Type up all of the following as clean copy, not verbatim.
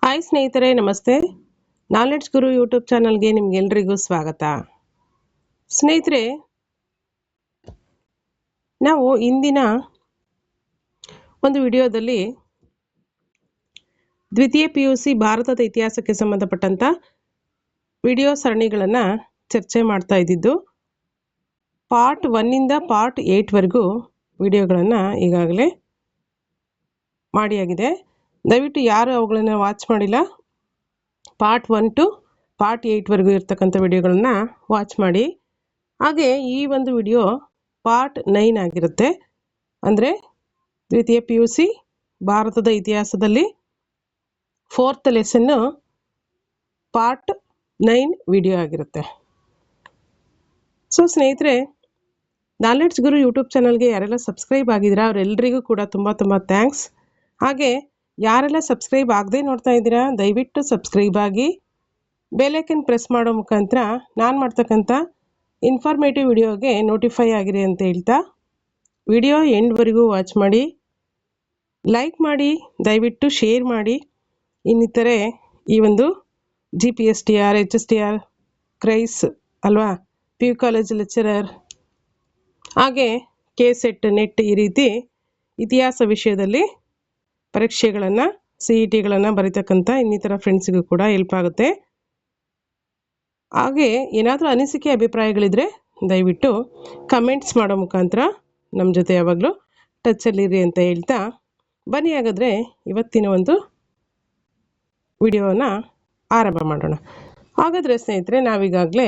Hi ಸ್ನೇಹಿತರೆ, ನಮಸ್ತೆ. Knowledge ಗುರು YouTube ಚಾನಲ್ಗೆ ನಿಮ್ಗೆಲ್ರಿಗೂ ಸ್ವಾಗತ. ಸ್ನೇಹಿತರೆ, ನಾವು ಇಂದಿನ ಒಂದು ವಿಡಿಯೋದಲ್ಲಿ ದ್ವಿತೀಯ PUC ಭಾರತದ ಇತಿಹಾಸಕ್ಕೆ ಸಂಬಂಧಪಟ್ಟಂತ ವಿಡಿಯೋ ಸರಣಿಗಳನ್ನು ಚರ್ಚೆ ಮಾಡ್ತಾ ಇದ್ದಿದ್ದು. ಪಾರ್ಟ್ 1 ಇಂದ ಪಾರ್ಟ್ 8 ವರೆಗೂ ವಿಡಿಯೋಗಳನ್ನು ಈಗಾಗಲೇ ಮಾಡಿಯಾಗಿದೆ. ದಯವಿಟ್ಟು ಯಾರು ಅವುಗಳನ್ನು ವಾಚ್ ಮಾಡಿಲ್ಲ, ಪಾರ್ಟ್ 1 ಟು ಪಾರ್ಟ್ 8 ವರೆಗೂ ಇರ್ತಕ್ಕಂಥ ವಿಡಿಯೋಗಳನ್ನು ವಾಚ್ ಮಾಡಿ. ಹಾಗೆ ಈ ಒಂದು ವಿಡಿಯೋ ಪಾರ್ಟ್ 9 ಆಗಿರುತ್ತೆ. ಅಂದರೆ ದ್ವಿತೀಯ PUC ಭಾರತದ ಇತಿಹಾಸದಲ್ಲಿ 4th ಲೆಸನ್ನು ಪಾರ್ಟ್ 9 ವಿಡಿಯೋ ಆಗಿರುತ್ತೆ. ಸೊ ಸ್ನೇಹಿತರೆ, ನಾಲೆಡ್ಜ್ ಗುರು ಯೂಟ್ಯೂಬ್ ಚಾನಲ್ಗೆ ಯಾರೆಲ್ಲ ಸಬ್ಸ್ಕ್ರೈಬ್ ಆಗಿದ್ದೀರಾ ಅವರೆಲ್ಲರಿಗೂ ಕೂಡ ತುಂಬ ಥ್ಯಾಂಕ್ಸ್. ಹಾಗೆ ಯಾರೆಲ್ಲ ಸಬ್ಸ್ಕ್ರೈಬ್ ಆಗದೆ ನೋಡ್ತಾ ಇದ್ದೀರಾ ದಯವಿಟ್ಟು ಸಬ್ಸ್ಕ್ರೈಬ್ ಆಗಿ ಬೆಲ್ ಐಕನ್ ಪ್ರೆಸ್ ಮಾಡೋ ಮುಖಾಂತರ ನಾನು ಮಾಡ್ತಕ್ಕಂಥ ಇನ್ಫಾರ್ಮೇಟಿವ್ ವಿಡಿಯೋಗೆ ನೋಟಿಫೈ ಆಗಿರಿ ಅಂತ ಹೇಳ್ತಾ, ವಿಡಿಯೋ ಎಂಡ್ವರೆಗೂ ವಾಚ್ ಮಾಡಿ, ಲೈಕ್ ಮಾಡಿ, ದಯವಿಟ್ಟು ಶೇರ್ ಮಾಡಿ. ಇನ್ನಿತರೆ ಈ ಒಂದು GPSTR, HSTR, ಕ್ರೈಸ್ ಅಲ್ವಾ, PU ಕಾಲೇಜ್ ಲೆಕ್ಚರರ್, ಹಾಗೆ KSET, ನೆಟ್ ಈ ರೀತಿ ಇತಿಹಾಸ ವಿಷಯದಲ್ಲಿ ಪರೀಕ್ಷೆಗಳನ್ನು CETಗಳನ್ನು ಬರೀತಕ್ಕಂಥ ಇನ್ನಿತರ ಫ್ರೆಂಡ್ಸಿಗೂ ಕೂಡ ಹೆಲ್ಪ್ ಆಗುತ್ತೆ. ಹಾಗೆ ಏನಾದರೂ ಅನಿಸಿಕೆ ಅಭಿಪ್ರಾಯಗಳಿದ್ರೆ ದಯವಿಟ್ಟು ಕಮೆಂಟ್ಸ್ ಮಾಡೋ ಮುಖಾಂತರ ನಮ್ಮ ಜೊತೆ ಯಾವಾಗಲೂ ಟಚ್ಚಲ್ಲಿರಿ ಅಂತ ಹೇಳ್ತಾ, ಬನ್ನಿ ಹಾಗಾದರೆ ಇವತ್ತಿನ ಒಂದು ವಿಡಿಯೋನ ಆರಂಭ ಮಾಡೋಣ. ಹಾಗಾದರೆ ಸ್ನೇಹಿತರೆ, ನಾವೀಗಾಗಲೇ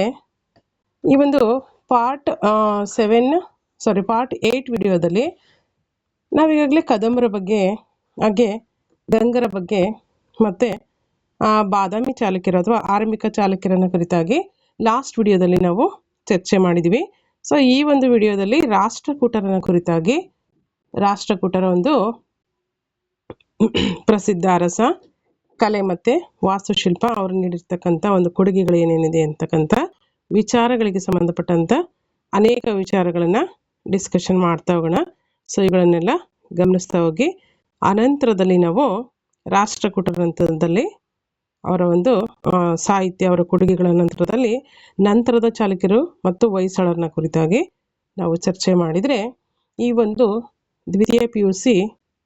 ಈ ಒಂದು ಪಾರ್ಟ್ 8 ವಿಡಿಯೋದಲ್ಲಿ ನಾವೀಗಾಗಲೇ ಕದಂಬರ ಬಗ್ಗೆ, ಹಾಗೆ ಗಂಗರ ಬಗ್ಗೆ ಮತ್ತು ಬಾದಾಮಿ ಚಾಲುಕ್ಯರು ಅಥವಾ ಆರಂಭಿಕ ಚಾಲುಕ್ಯರನ್ನ ಕುರಿತಾಗಿ ಲಾಸ್ಟ್ ವಿಡಿಯೋದಲ್ಲಿ ನಾವು ಚರ್ಚೆ ಮಾಡಿದ್ವಿ. ಸೊ ಈ ಒಂದು ವಿಡಿಯೋದಲ್ಲಿ ರಾಷ್ಟ್ರಕೂಟರನ ಕುರಿತಾಗಿ, ರಾಷ್ಟ್ರಕೂಟರ ಒಂದು ಪ್ರಸಿದ್ಧ ಅರಸ, ಕಲೆ ಮತ್ತು ವಾಸ್ತುಶಿಲ್ಪ, ಅವರು ನೀಡಿರ್ತಕ್ಕಂಥ ಒಂದು ಕೊಡುಗೆಗಳು ಏನೇನಿದೆ ಅಂತಕ್ಕಂಥ ವಿಚಾರಗಳಿಗೆ ಸಂಬಂಧಪಟ್ಟಂಥ ಅನೇಕ ವಿಚಾರಗಳನ್ನು ಡಿಸ್ಕಷನ್ ಮಾಡ್ತಾ ಹೋಗೋಣ. ಸೊ ಇವುಗಳನ್ನೆಲ್ಲ ಗಮನಿಸ್ತಾ ಹೋಗಿ, ಅನಂತರದಲ್ಲಿ ನಾವು ರಾಷ್ಟ್ರಕೂಟರ ನಂತರದಲ್ಲಿ ಅವರ ಒಂದು ಸಾಹಿತ್ಯ, ಅವರ ಕೊಡುಗೆಗಳ ನಂತರದಲ್ಲಿ ನಂತರದ ಚಾಲುಕ್ಯರು ಮತ್ತು ಹೊಯ್ಸಳರನ್ನ ಕುರಿತಾಗಿ ನಾವು ಚರ್ಚೆ ಮಾಡಿದರೆ, ಈ ಒಂದು ದ್ವಿತೀಯ PUC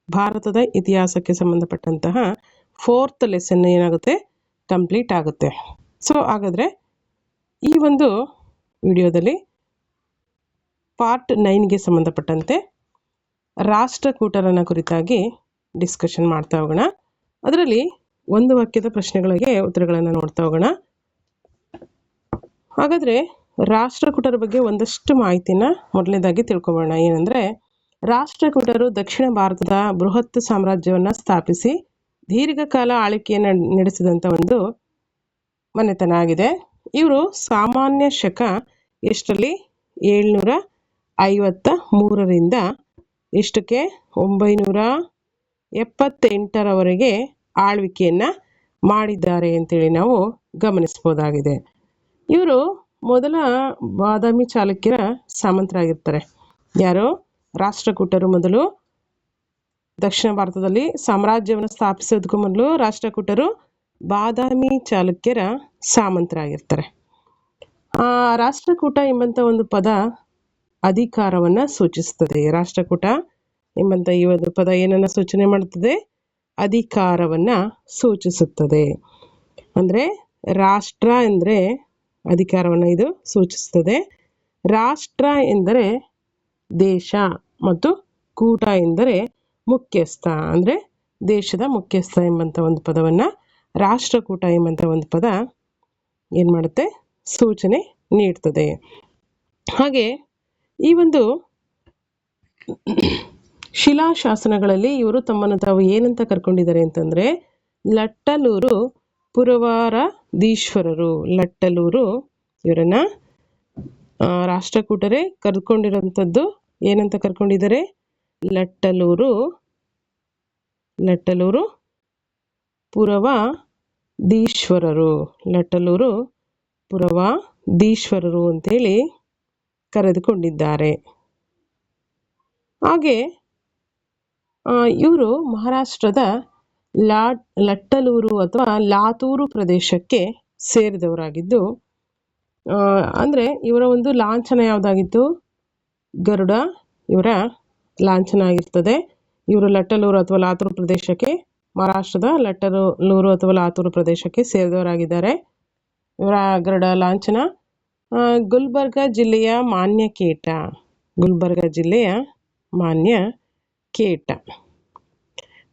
ಭಾರತದ ಇತಿಹಾಸಕ್ಕೆ ಸಂಬಂಧಪಟ್ಟಂತಹ 4th ಲೆಸನ್ ಏನಾಗುತ್ತೆ, ಕಂಪ್ಲೀಟ್ ಆಗುತ್ತೆ. ಸೊ ಹಾಗಾದರೆ ಈ ಒಂದು ವಿಡಿಯೋದಲ್ಲಿ ಪಾರ್ಟ್ 9ಗೆ ಸಂಬಂಧಪಟ್ಟಂತೆ ರಾಷ್ಟ್ರಕೂಟರನ ಕುರಿತಾಗಿ ಡಿಸ್ಕಷನ್ ಮಾಡ್ತಾ ಹೋಗೋಣ. ಅದರಲ್ಲಿ ಒಂದು ವಾಕ್ಯದ ಪ್ರಶ್ನೆಗಳಿಗೆ ಉತ್ತರಗಳನ್ನು ನೋಡ್ತಾ ಹೋಗೋಣ. ಹಾಗಾದರೆ ರಾಷ್ಟ್ರಕೂಟರ ಬಗ್ಗೆ ಒಂದಷ್ಟು ಮಾಹಿತಿನ ಮೊದಲನೇದಾಗಿ ತಿಳ್ಕೊಬೋಣ. ಏನಂದರೆ, ರಾಷ್ಟ್ರಕೂಟರು ದಕ್ಷಿಣ ಭಾರತದ ಬೃಹತ್ ಸಾಮ್ರಾಜ್ಯವನ್ನು ಸ್ಥಾಪಿಸಿ ದೀರ್ಘಕಾಲ ಆಳ್ವಿಕೆಯನ್ನು ನಡೆಸಿದಂಥ ಒಂದು ಮನೆತನ ಆಗಿದೆ. ಇವರು ಸಾಮಾನ್ಯ ಶಕ ಎಷ್ಟರಲ್ಲಿ 753ರಿಂದ ಎಷ್ಟಕ್ಕೆ 978ರವರೆಗೆ ಆಳ್ವಿಕೆಯನ್ನು ಮಾಡಿದ್ದಾರೆ ಅಂತೇಳಿ ನಾವು ಗಮನಿಸ್ಬೋದಾಗಿದೆ. ಇವರು ಮೊದಲ ಬಾದಾಮಿ ಚಾಲುಕ್ಯರ ಸಾಮಂತರಾಗಿರ್ತಾರೆ. ಯಾರು? ರಾಷ್ಟ್ರಕೂಟರು ಮೊದಲು ದಕ್ಷಿಣ ಭಾರತದಲ್ಲಿ ಸಾಮ್ರಾಜ್ಯವನ್ನು ಸ್ಥಾಪಿಸೋದಕ್ಕೂ ಮೊದಲು ರಾಷ್ಟ್ರಕೂಟರು ಬಾದಾಮಿ ಚಾಲುಕ್ಯರ ಸಾಮಂತರಾಗಿರ್ತಾರೆ. ರಾಷ್ಟ್ರಕೂಟ ಎಂಬಂಥ ಒಂದು ಪದ ಅಧಿಕಾರವನ್ನು ಸೂಚಿಸುತ್ತದೆ. ರಾಷ್ಟ್ರಕೂಟ ಎಂಬಂಥ ಈ ಒಂದು ಪದ ಏನನ್ನು ಸೂಚನೆ ಮಾಡುತ್ತದೆ? ಅಧಿಕಾರವನ್ನು ಸೂಚಿಸುತ್ತದೆ. ಅಂದರೆ ರಾಷ್ಟ್ರ ಎಂದರೆ ಅಧಿಕಾರವನ್ನು ಇದು ಸೂಚಿಸುತ್ತದೆ. ರಾಷ್ಟ್ರ ಎಂದರೆ ದೇಶ ಮತ್ತು ಕೂಟ ಎಂದರೆ ಮುಖ್ಯಸ್ಥ, ಅಂದರೆ ದೇಶದ ಮುಖ್ಯಸ್ಥ ಎಂಬಂಥ ಒಂದು ಪದವನ್ನು ರಾಷ್ಟ್ರಕೂಟ ಎಂಬಂಥ ಒಂದು ಪದ ಏನು ಮಾಡುತ್ತೆ? ಸೂಚನೆ ನೀಡ್ತದೆ. ಹಾಗೆ ಈ ಒಂದು ಶಿಲಾಶಾಸನಗಳಲ್ಲಿ ಇವರು ತಮ್ಮನ್ನು ತಾವು ಏನಂತ ಕರ್ಕೊಂಡಿದ್ದಾರೆ ಅಂತಂದರೆ, ಲಟ್ಟಲೂರು ಪುರವರಾಧೀಶ್ವರರು. ಲಟ್ಟಲೂರು ಇವರನ್ನು ರಾಷ್ಟ್ರಕೂಟರೇ ಕರ್ಕೊಂಡಿರೋಂಥದ್ದು ಏನಂತ ಕರ್ಕೊಂಡಿದ್ದಾರೆ? ಲಟ್ಟಲೂರು ಪುರವಾಧೀಶ್ವರರು. ಲಟ್ಟಲೂರು ಪುರವಾಧೀಶ್ವರರು ಅಂತೇಳಿ ಕರೆದುಕೊಂಡಿದ್ದಾರೆ. ಹಾಗೆ ಇವರು ಮಹಾರಾಷ್ಟ್ರದ ಲಟ್ಟಲೂರು ಅಥವಾ ಲಾತೂರು ಪ್ರದೇಶಕ್ಕೆ ಸೇರಿದವರಾಗಿದ್ದು, ಅಂದರೆ ಇವರ ಒಂದು ಲಾಂಛನ ಯಾವುದಾಗಿತ್ತು? ಗರುಡ ಇವರ ಲಾಂಛನ ಆಗಿರ್ತದೆ. ಇವರು ಲಟ್ಟಲೂರು ಅಥವಾ ಲಾತೂರು ಪ್ರದೇಶಕ್ಕೆ, ಮಹಾರಾಷ್ಟ್ರದ ಲಟ್ಟಲೂರು ಅಥವಾ ಲಾತೂರು ಪ್ರದೇಶಕ್ಕೆ ಸೇರಿದವರಾಗಿದ್ದಾರೆ. ಇವರ ಗರುಡ ಲಾಂಛನ. ಗುಲ್ಬರ್ಗ ಜಿಲ್ಲೆಯ ಮಾನ್ಯಕೇಟ, ಗುಲ್ಬರ್ಗ ಜಿಲ್ಲೆಯ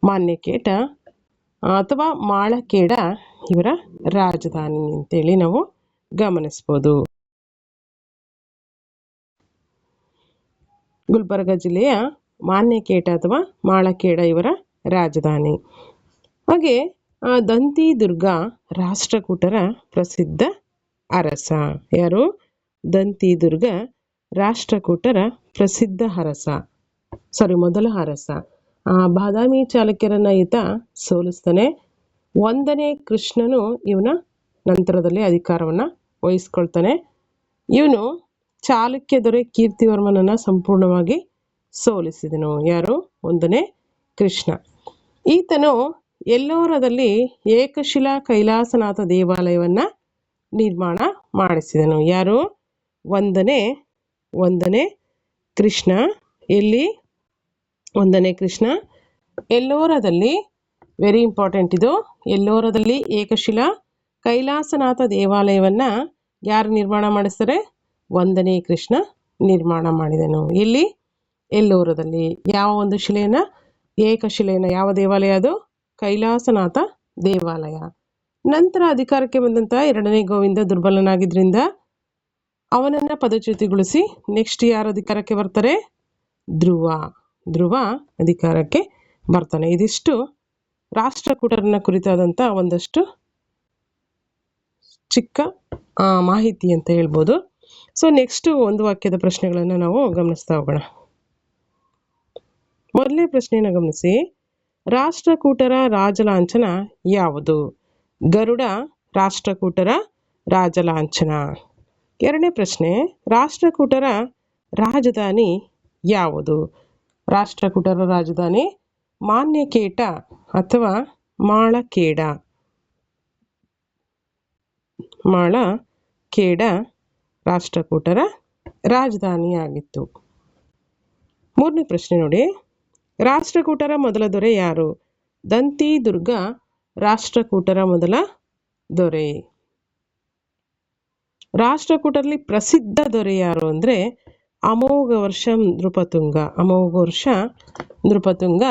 ಮಾನ್ಯಕೇಟ ಅಥವಾ ಮಾಳಖೇಡ ಇವರ ರಾಜಧಾನಿ ಅಂತೇಳಿ ನಾವು ಗಮನಿಸ್ಬೋದು. ಗುಲ್ಬರ್ಗ ಜಿಲ್ಲೆಯ ಮಾನ್ಯಕೇಟ ಅಥವಾ ಮಾಳಖೇಡ ಇವರ ರಾಜಧಾನಿ. ಹಾಗೆ ದಂತಿದುರ್ಗ ರಾಷ್ಟ್ರಕೂಟರ ಪ್ರಸಿದ್ಧ ಅರಸ. ಯಾರು? ದಂತಿದುರ್ಗ ರಾಷ್ಟ್ರಕೂಟರ ಪ್ರಸಿದ್ಧ ಮೊದಲ ಅರಸ. ಬಾದಾಮಿ ಚಾಲುಕ್ಯರನ್ನ ಈತ ಸೋಲಿಸ್ತಾನೆ. 1ನೇ ಕೃಷ್ಣನು ಇವನ ನಂತರದಲ್ಲಿ ಅಧಿಕಾರವನ್ನು ವಹಿಸ್ಕೊಳ್ತಾನೆ. ಇವನು ಚಾಲುಕ್ಯ ದೊರೆ ಕೀರ್ತಿವರ್ಮನನ್ನ ಸಂಪೂರ್ಣವಾಗಿ ಸೋಲಿಸಿದನು. ಯಾರು? 1ನೇ ಕೃಷ್ಣ. ಈತನು ಎಲ್ಲೋರದಲ್ಲಿ ಏಕಶಿಲಾ ಕೈಲಾಸನಾಥ ದೇವಾಲಯವನ್ನ ನಿರ್ಮಾಣ ಮಾಡಿಸಿದನು. ಯಾರು? 1ನೇ ಕೃಷ್ಣ. ಎಲ್ಲಿ? 1ನೇ ಕೃಷ್ಣ ಎಲ್ಲೋರದಲ್ಲಿ, ವೆರಿ ಇಂಪಾರ್ಟೆಂಟ್ ಇದು, ಎಲ್ಲೋರದಲ್ಲಿ ಏಕಶಿಲಾ ಕೈಲಾಸನಾಥ ದೇವಾಲಯವನ್ನ ಯಾರು ನಿರ್ಮಾಣ ಮಾಡಿಸ್ತಾರೆ? 1ನೇ ಕೃಷ್ಣ ನಿರ್ಮಾಣ ಮಾಡಿದನು. ಎಲ್ಲಿ? ಎಲ್ಲೋರದಲ್ಲಿ. ಯಾವ ಒಂದು ಶಿಲೆಯನ್ನ? ಏಕಶಿಲೆಯನ್ನ. ಯಾವ ದೇವಾಲಯ ಅದು? ಕೈಲಾಸನಾಥ ದೇವಾಲಯ. ನಂತರ ಅಧಿಕಾರಕ್ಕೆ ಬಂದಂತ 2ನೇ ಗೋವಿಂದ ದುರ್ಬಲನಾಗಿದ್ರಿಂದ ಅವನನ್ನ ಪದಚ್ಯುತಿಗೊಳಿಸಿ ನೆಕ್ಸ್ಟ್ ಯಾರು ಅಧಿಕಾರಕ್ಕೆ ಬರ್ತಾರೆ? ಧ್ರುವ ಅಧಿಕಾರಕ್ಕೆ ಬರ್ತಾನೆ. ಇದಿಷ್ಟು ರಾಷ್ಟ್ರಕೂಟರನ್ನ ಕುರಿತಾದಂಥ ಒಂದಷ್ಟು ಚಿಕ್ಕ ಮಾಹಿತಿ ಅಂತ ಹೇಳ್ಬೋದು. ಸೊ ನೆಕ್ಸ್ಟ್ ಒಂದು ವಾಕ್ಯದ ಪ್ರಶ್ನೆಗಳನ್ನು ನಾವು ಗಮನಿಸ್ತಾ ಹೋಗೋಣ. ಮೊದಲನೇ ಪ್ರಶ್ನೆಯನ್ನು ಗಮನಿಸಿ. ರಾಷ್ಟ್ರಕೂಟರ ರಾಜಲಾಂಛನ ಯಾವುದು? ಗರುಡ ರಾಷ್ಟ್ರಕೂಟರ ರಾಜಲಾಂಛನ. 2ನೇ ಪ್ರಶ್ನೆ, ರಾಷ್ಟ್ರಕೂಟರ ರಾಜಧಾನಿ ಯಾವುದು? ರಾಷ್ಟ್ರಕೂಟರ ರಾಜಧಾನಿ ಮಾನ್ಯಕೇಟ ಅಥವಾ ಮಾಳಖೇಡ. ಮಾಳಖೇಡ ರಾಷ್ಟ್ರಕೂಟರ ರಾಜಧಾನಿಯಾಗಿತ್ತು. 3ನೇ ಪ್ರಶ್ನೆ ನೋಡಿ. ರಾಷ್ಟ್ರಕೂಟರ ಮೊದಲ ದೊರೆ ಯಾರು? ದಂತಿದುರ್ಗ ರಾಷ್ಟ್ರಕೂಟರ ಮೊದಲ ದೊರೆ. ರಾಷ್ಟ್ರಕೂಟರಲ್ಲಿ ಪ್ರಸಿದ್ಧ ದೊರೆ ಯಾರು ಅಂದರೆ ಅಮೋಘವರ್ಷ ನೃಪತುಂಗ. ಅಮೋಘವರ್ಷ ನೃಪತುಂಗ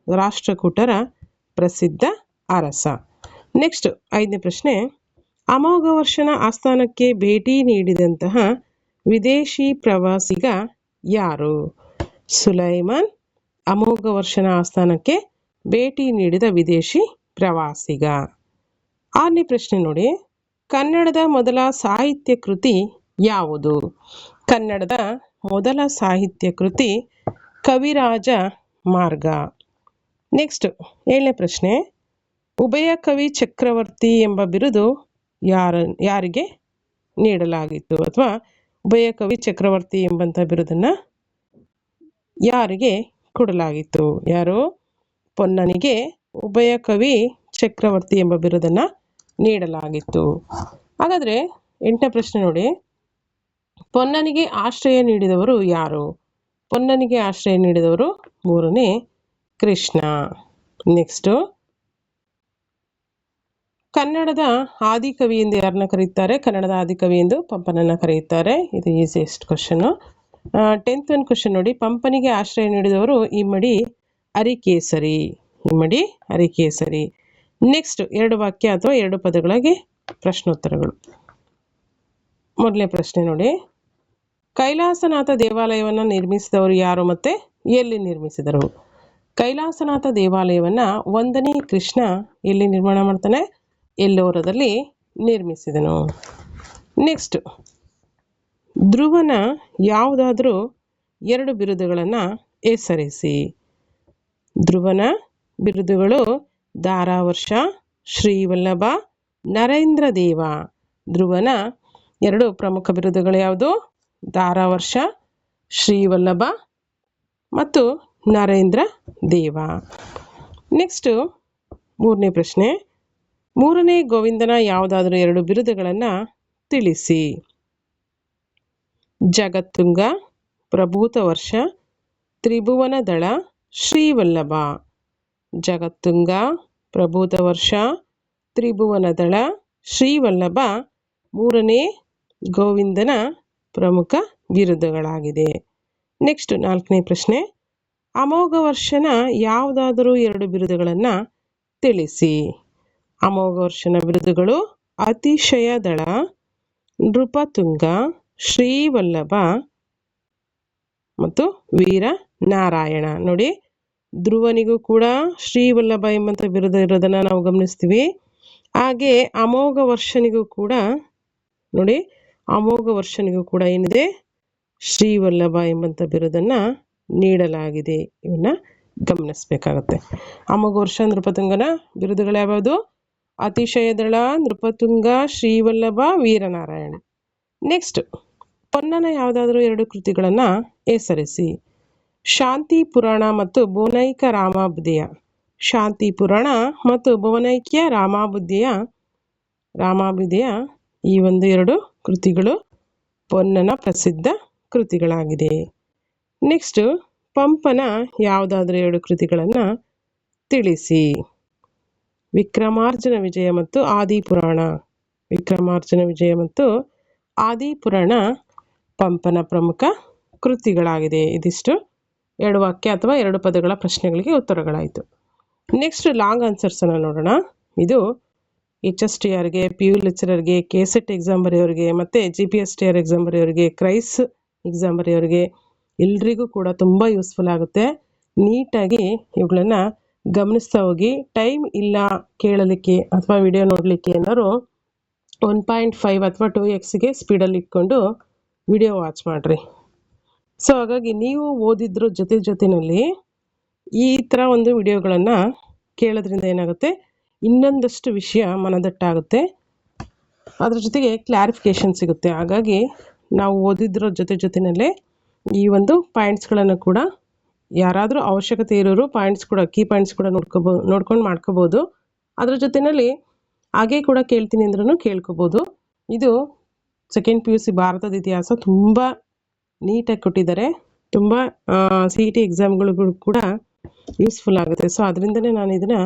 ರಾಷ್ಟ್ರಕೂಟರ ಪ್ರಸಿದ್ಧ ಅರಸ. ನೆಕ್ಸ್ಟ್ 5ನೇ ಪ್ರಶ್ನೆ, ಅಮೋಘವರ್ಷನ ಆಸ್ಥಾನಕ್ಕೆ ಭೇಟಿ ನೀಡಿದಂತಹ ವಿದೇಶಿ ಪ್ರವಾಸಿಗ ಯಾರು? ಸುಲೈಮಾನ್ ಅಮೋಘವರ್ಷನ ಆಸ್ಥಾನಕ್ಕೆ ಭೇಟಿ ನೀಡಿದ ವಿದೇಶಿ ಪ್ರವಾಸಿಗ. 6ನೇ ಪ್ರಶ್ನೆ ನೋಡಿ. ಕನ್ನಡದ ಮೊದಲ ಸಾಹಿತ್ಯ ಕೃತಿ ಯಾವುದು? ಕನ್ನಡದ ಮೊದಲ ಸಾಹಿತ್ಯ ಕೃತಿ ಕವಿರಾಜ ಮಾರ್ಗ. ನೆಕ್ಸ್ಟ್ 7ನೇ ಪ್ರಶ್ನೆ, ಉಭಯ ಕವಿ ಚಕ್ರವರ್ತಿ ಎಂಬ ಬಿರುದು ಯಾರಿಗೆ ನೀಡಲಾಗಿತ್ತು? ಅಥವಾ ಉಭಯ ಕವಿ ಚಕ್ರವರ್ತಿ ಎಂಬಂಥ ಬಿರುದನ್ನ ಯಾರಿಗೆ ಕೊಡಲಾಗಿತ್ತು? ಯಾರು? ಪೊನ್ನನಿಗೆ ಉಭಯ ಕವಿ ಚಕ್ರವರ್ತಿ ಎಂಬ ಬಿರುದನ್ನ ನೀಡಲಾಗಿತ್ತು. ಹಾಗಾದ್ರೆ 8ನೇ ಪ್ರಶ್ನೆ ನೋಡಿ. ಪೊನ್ನನಿಗೆ ಆಶ್ರಯ ನೀಡಿದವರು ಯಾರು? ಪೊನ್ನನಿಗೆ ಆಶ್ರಯ ನೀಡಿದವರು 3ನೇ ಕೃಷ್ಣ. ನೆಕ್ಸ್ಟ್, ಕನ್ನಡದ ಆದಿಕವಿ ಎಂದು ಯಾರನ್ನ ಕರೀತಾರೆ? ಕನ್ನಡದ ಆದಿಕವಿ ಎಂದು ಪಂಪನನ್ನ ಕರೆಯುತ್ತಾರೆ. ಇದು ಈಸಿಯೆಸ್ಟ್ ಕ್ವಶನ್. 10th ಒಂದು ಕ್ವಶನ್ ನೋಡಿ. ಪಂಪನಿಗೆ ಆಶ್ರಯ ನೀಡಿದವರು ಇಮ್ಮಡಿ ಅರಿಕೇಸರಿ. ಇಮ್ಮಡಿ ಅರಿಕೇಸರಿ. ನೆಕ್ಸ್ಟ್ 2 ವಾಕ್ಯ ಅಥವಾ 2 ಪದಗಳಿಗೆ ಪ್ರಶ್ನೋತ್ತರಗಳು. ಮೊದಲನೇ ಪ್ರಶ್ನೆ ನೋಡಿ. ಕೈಲಾಸನಾಥ ದೇವಾಲಯವನ್ನು ನಿರ್ಮಿಸಿದವರು ಯಾರು ಮತ್ತೆ ಎಲ್ಲಿ ನಿರ್ಮಿಸಿದರು? ಕೈಲಾಸನಾಥ ದೇವಾಲಯವನ್ನ 1ನೇ ಕೃಷ್ಣ ಎಲ್ಲಿ ನಿರ್ಮಾಣ ಮಾಡ್ತಾನೆ? ಎಲ್ಲೋರದಲ್ಲಿ ನಿರ್ಮಿಸಿದನು. ನೆಕ್ಸ್ಟ್, ಧ್ರುವನ ಯಾವುದಾದ್ರೂ 2 ಬಿರುದುಗಳನ್ನು ಹೆಸರಿಸಿ. ಧ್ರುವನ ಬಿರುದುಗಳು ಧಾರಾವರ್ಷ, ಶ್ರೀವಲ್ಲಭ, ನರೇಂದ್ರ ದೇವ. ಧ್ರುವನ 2 ಪ್ರಮುಖ ಬಿರುದುಗಳು ಯಾವುದು? ಧಾರಾವರ್ಷ, ಶ್ರೀವಲ್ಲಭ ಮತ್ತು ನರೇಂದ್ರ ದೇವ. ನೆಕ್ಸ್ಟು ಮೂರನೇ ಪ್ರಶ್ನೆ, ಮೂರನೇ ಗೋವಿಂದನ ಯಾವುದಾದರೂ ಎರಡು ಬಿರುದುಗಳನ್ನು ತಿಳಿಸಿ. ಜಗತ್ತುಂಗ, ಪ್ರಭೂತ ವರ್ಷ, ತ್ರಿಭುವನ ದಳ, ಶ್ರೀವಲ್ಲಭ. ಜಗತ್ತುಂಗ, ಪ್ರಭೂತ ವರ್ಷ, ತ್ರಿಭುವನ ದಳ, ಶ್ರೀವಲ್ಲಭ ಮೂರನೇ ಗೋವಿಂದನ ಪ್ರಮುಖ ಬಿರುದುಗಳಾಗಿದೆ. ನೆಕ್ಸ್ಟ್ ನಾಲ್ಕನೇ ಪ್ರಶ್ನೆ, ಅಮೋಘ ವರ್ಷನ ಯಾವುದಾದರೂ ಎರಡು ಬಿರುದುಗಳನ್ನು ತಿಳಿಸಿ. ಅಮೋಘ ವರ್ಷನ ಬಿರುದುಗಳು ಅತಿಶಯ ದಳ, ನೃಪತುಂಗ, ಶ್ರೀವಲ್ಲಭ ಮತ್ತು ವೀರ ನಾರಾಯಣ. ನೋಡಿ, ಧ್ರುವನಿಗೂ ಕೂಡ ಶ್ರೀವಲ್ಲಭ ಎಂಬಂಥ ಬಿರುದು ಇರೋದನ್ನು ನಾವು ಗಮನಿಸ್ತೀವಿ. ಹಾಗೆ ಅಮೋಘ ವರ್ಷನಿಗೂ ಕೂಡ ನೋಡಿ, ಅಮೋಘ ವರ್ಷನಿಗೂ ಕೂಡ ಏನಿದೆ, ಶ್ರೀವಲ್ಲಭ ಎಂಬಂಥ ಬಿರುದನ್ನು ನೀಡಲಾಗಿದೆ. ಇವನ್ನ ಗಮನಿಸಬೇಕಾಗತ್ತೆ. ಅಮೋಘ ವರ್ಷ ನೃಪತುಂಗನ ಬಿರುದುಗಳು ಯಾವ್ಯಾವುದು? ಅತಿಶಯ ದಳ, ನೃಪತುಂಗ, ಶ್ರೀವಲ್ಲಭ, ವೀರನಾರಾಯಣ. ನೆಕ್ಸ್ಟ್, ಪೊನ್ನನ ಯಾವುದಾದ್ರೂ ಎರಡು ಕೃತಿಗಳನ್ನು ಹೆಸರಿಸಿ. ಶಾಂತಿ ಪುರಾಣ ಮತ್ತು ಭುವನೈಕ ರಾಮಾಭುದಯ. ಶಾಂತಿ ಪುರಾಣ ಮತ್ತು ಭುವನೈಕ್ಯ ರಾಮಾಭುದಯ ಈ ಒಂದು ಎರಡು ಕೃತಿಗಳು ಪೊನ್ನನ ಪ್ರಸಿದ್ಧ ಕೃತಿಗಳಾಗಿದೆ. ನೆಕ್ಸ್ಟ್, ಪಂಪನ ಯಾವುದಾದ್ರೂ ಎರಡು ಕೃತಿಗಳನ್ನು ತಿಳಿಸಿ. ವಿಕ್ರಮಾರ್ಜುನ ವಿಜಯ ಮತ್ತು ಆದಿಪುರಾಣ. ವಿಕ್ರಮಾರ್ಜುನ ವಿಜಯ ಮತ್ತು ಆದಿಪುರಾಣ ಪಂಪನ ಪ್ರಮುಖ ಕೃತಿಗಳಾಗಿದೆ. ಇದಿಷ್ಟು ಎರಡು ವಾಕ್ಯ ಅಥವಾ ಎರಡು ಪದಗಳ ಪ್ರಶ್ನೆಗಳಿಗೆ ಉತ್ತರಗಳಾಯಿತು. ನೆಕ್ಸ್ಟ್ ಲಾಂಗ್ ಆನ್ಸರ್ಸನ್ನು ನೋಡೋಣ. ಇದು HSTRಗೆ, PU ಲೆಕ್ಚರರ್ಗೆ, KSET ಎಕ್ಸಾಮ್ ಬರೆಯೋರಿಗೆ ಮತ್ತು GPSTR ಎಕ್ಸಾಮ್ ಬರೆಯೋರಿಗೆ, ಕ್ರೈಸ್ ಎಕ್ಸಾಮ್ ಬರೆಯೋರಿಗೆ ಎಲ್ರಿಗೂ ಕೂಡ ತುಂಬ ಯೂಸ್ಫುಲ್ ಆಗುತ್ತೆ. ನೀಟಾಗಿ ಇವುಗಳನ್ನು ಗಮನಿಸ್ತಾ ಹೋಗಿ. ಟೈಮ್ ಇಲ್ಲ ಕೇಳಲಿಕ್ಕೆ ಅಥವಾ ವಿಡಿಯೋ ನೋಡಲಿಕ್ಕೆ ಏನಾದ್ರು 1.5 ಅಥವಾ 2x ಸ್ಪೀಡಲ್ಲಿ ಇಟ್ಕೊಂಡು ವಿಡಿಯೋ ವಾಚ್ ಮಾಡಿರಿ. ಸೊ ಹಾಗಾಗಿ ನೀವು ಓದಿದ್ರ ಜೊತೆಯಲ್ಲಿ ಈ ಥರ ಒಂದು ವಿಡಿಯೋಗಳನ್ನು ಕೇಳೋದ್ರಿಂದ ಏನಾಗುತ್ತೆ, ಇನ್ನೊಂದಷ್ಟು ವಿಷಯ ಮನದಟ್ಟಾಗುತ್ತೆ, ಅದ್ರ ಜೊತೆಗೆ ಕ್ಲಾರಿಫಿಕೇಷನ್ ಸಿಗುತ್ತೆ. ಹಾಗಾಗಿ ನಾವು ಓದಿದ್ರ ಜೊತೆಯಲ್ಲೇ ಈ ಒಂದು ಪಾಯಿಂಟ್ಸ್ಗಳನ್ನು ಕೂಡ ಯಾರಾದರೂ ಅವಶ್ಯಕತೆ ಇರೋರು ಕೀ ಪಾಯಿಂಟ್ಸ್ ಕೂಡ ನೋಡ್ಕೊಂಡು ಮಾಡ್ಕೋಬೋದು. ಅದ್ರ ಜೊತೆಯಲ್ಲಿ ಹಾಗೆ ಕೂಡ ಕೇಳ್ತೀನಿ ಅಂದ್ರೂ ಕೇಳ್ಕೊಬೋದು. ಇದು ಸೆಕೆಂಡ್ PUC ಭಾರತದ ಇತಿಹಾಸ ತುಂಬ ನೀಟಾಗಿ ಕೊಟ್ಟಿದ್ದಾರೆ. ತುಂಬ CET ಎಕ್ಸಾಮ್ಗಳಿಗೂ ಕೂಡ ಯೂಸ್ಫುಲ್ ಆಗುತ್ತೆ. ಸೊ ಅದರಿಂದನೇ ನಾನು ಇದನ್ನು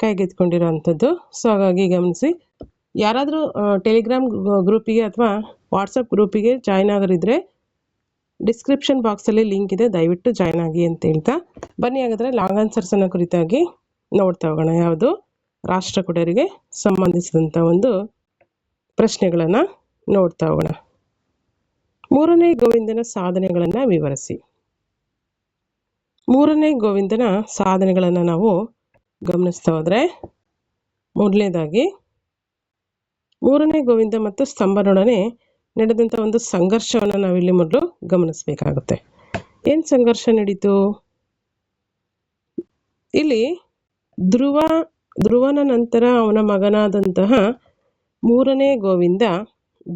ಕೈಗೆತ್ಕೊಂಡಿರೋ ಅಂಥದ್ದು. ಸೊ ಹಾಗಾಗಿ ಗಮನಿಸಿ. ಯಾರಾದರೂ ಟೆಲಿಗ್ರಾಮ್ ಗ್ರೂಪಿಗೆ ಅಥವಾ ವಾಟ್ಸಪ್ ಗ್ರೂಪಿಗೆ ಜಾಯ್ನ್ ಆಗೋರಿದ್ರೆ ಡಿಸ್ಕ್ರಿಪ್ಷನ್ ಬಾಕ್ಸಲ್ಲಿ ಲಿಂಕ್ ಇದೆ, ದಯವಿಟ್ಟು ಜಾಯ್ನ್ ಆಗಿ ಅಂತ ಹೇಳ್ತಾ ಬನ್ನಿ. ಹಾಗಾದರೆ ಲಾಂಗ್ ಆನ್ಸರ್ಸನ್ನು ಕುರಿತಾಗಿ ನೋಡ್ತಾ ಹೋಗೋಣ. ಯಾವುದು ರಾಷ್ಟ್ರಕೂಟರಿಗೆ ಸಂಬಂಧಿಸಿದಂಥ ಒಂದು ಪ್ರಶ್ನೆಗಳನ್ನು ನೋಡ್ತಾ ಹೋಗೋಣ. ಮೂರನೇ ಗೋವಿಂದನ ಸಾಧನೆಗಳನ್ನು ವಿವರಿಸಿ. ಮೂರನೇ ಗೋವಿಂದನ ಸಾಧನೆಗಳನ್ನು ನಾವು ಗಮನಿಸ್ತಾ ಹೋದರೆ, ಮೊದಲನೇದಾಗಿ ಮೂರನೇ ಗೋವಿಂದ ಮತ್ತು ಸ್ತಂಭನೊಡನೆ ನಡೆದಂಥ ಒಂದು ಸಂಘರ್ಷವನ್ನು ನಾವಿಲ್ಲಿ ಮೊದಲು ಗಮನಿಸಬೇಕಾಗುತ್ತೆ. ಏನು ಸಂಘರ್ಷ ನಡೀತು ಇಲ್ಲಿ? ಧ್ರುವನ ನಂತರ ಅವನ ಮಗನಾದಂತಹ ಮೂರನೇ ಗೋವಿಂದ,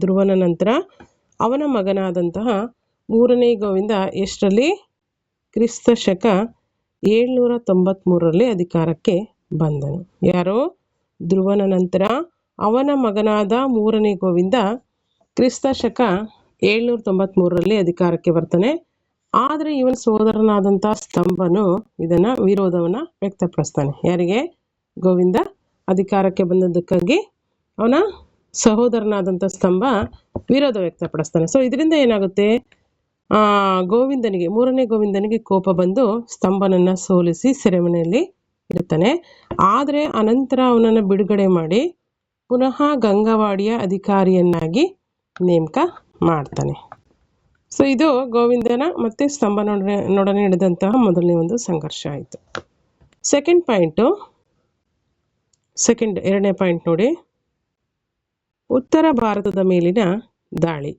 ಧ್ರುವನ ನಂತರ ಅವನ ಮಗನಾದಂತಹ ಮೂರನೇ ಗೋವಿಂದ ಎಷ್ಟರಲ್ಲಿ? ಕ್ರಿಸ್ತ ಶಕ 793ರಲ್ಲಿ ಅಧಿಕಾರಕ್ಕೆ ಬಂದನು. ಯಾರು? ಧ್ರುವನ ನಂತರ ಅವನ ಮಗನಾದ ಮೂರನೇ ಗೋವಿಂದ ಕ್ರಿಸ್ತ ಶಕ 793ರಲ್ಲಿ ಅಧಿಕಾರಕ್ಕೆ ಬರ್ತಾನೆ. ಆದರೆ ಇವನ ಸೋದರನಾದಂಥ ಸ್ತಂಭನು ಇದನ್ನು ವಿರೋಧವನ್ನು ವ್ಯಕ್ತಪಡಿಸ್ತಾನೆ. ಯಾರಿಗೆ? ಗೋವಿಂದ ಅಧಿಕಾರಕ್ಕೆ ಬಂದದ್ದಕ್ಕಾಗಿ ಅವನ ಸಹೋದರನಾದಂಥ ಸ್ತಂಭ ವಿರೋಧ ವ್ಯಕ್ತಪಡಿಸ್ತಾನೆ. ಸೊ ಇದರಿಂದ ಏನಾಗುತ್ತೆ, ಮೂರನೇ ಗೋವಿಂದನಿಗೆ ಕೋಪ ಬಂದು ಸ್ತಂಭನನ್ನು ಸೋಲಿಸಿ ಸೆರೆಮನೆಯಲ್ಲಿ ಇರ್ತಾನೆ. ಆದರೆ ಅನಂತರ ಅವನನ್ನು ಬಿಡುಗಡೆ ಮಾಡಿ ಪುನಃ ಗಂಗವಾಡಿಯ ಅಧಿಕಾರಿಯನ್ನಾಗಿ ನೇಮಕ ಮಾಡ್ತಾನೆ. ಸೊ ಇದು ಗೋವಿಂದನ ಮತ್ತು ಸ್ತಂಭನೊಡನೆ ನಡೆದಂತಹ ಮೊದಲನೇ ಒಂದು ಸಂಘರ್ಷ ಆಯಿತು. ಎರಡನೇ ಪಾಯಿಂಟ್ ನೋಡಿ, ಉತ್ತರ ಭಾರತದ ಮೇಲಿನ ದಾಳಿ.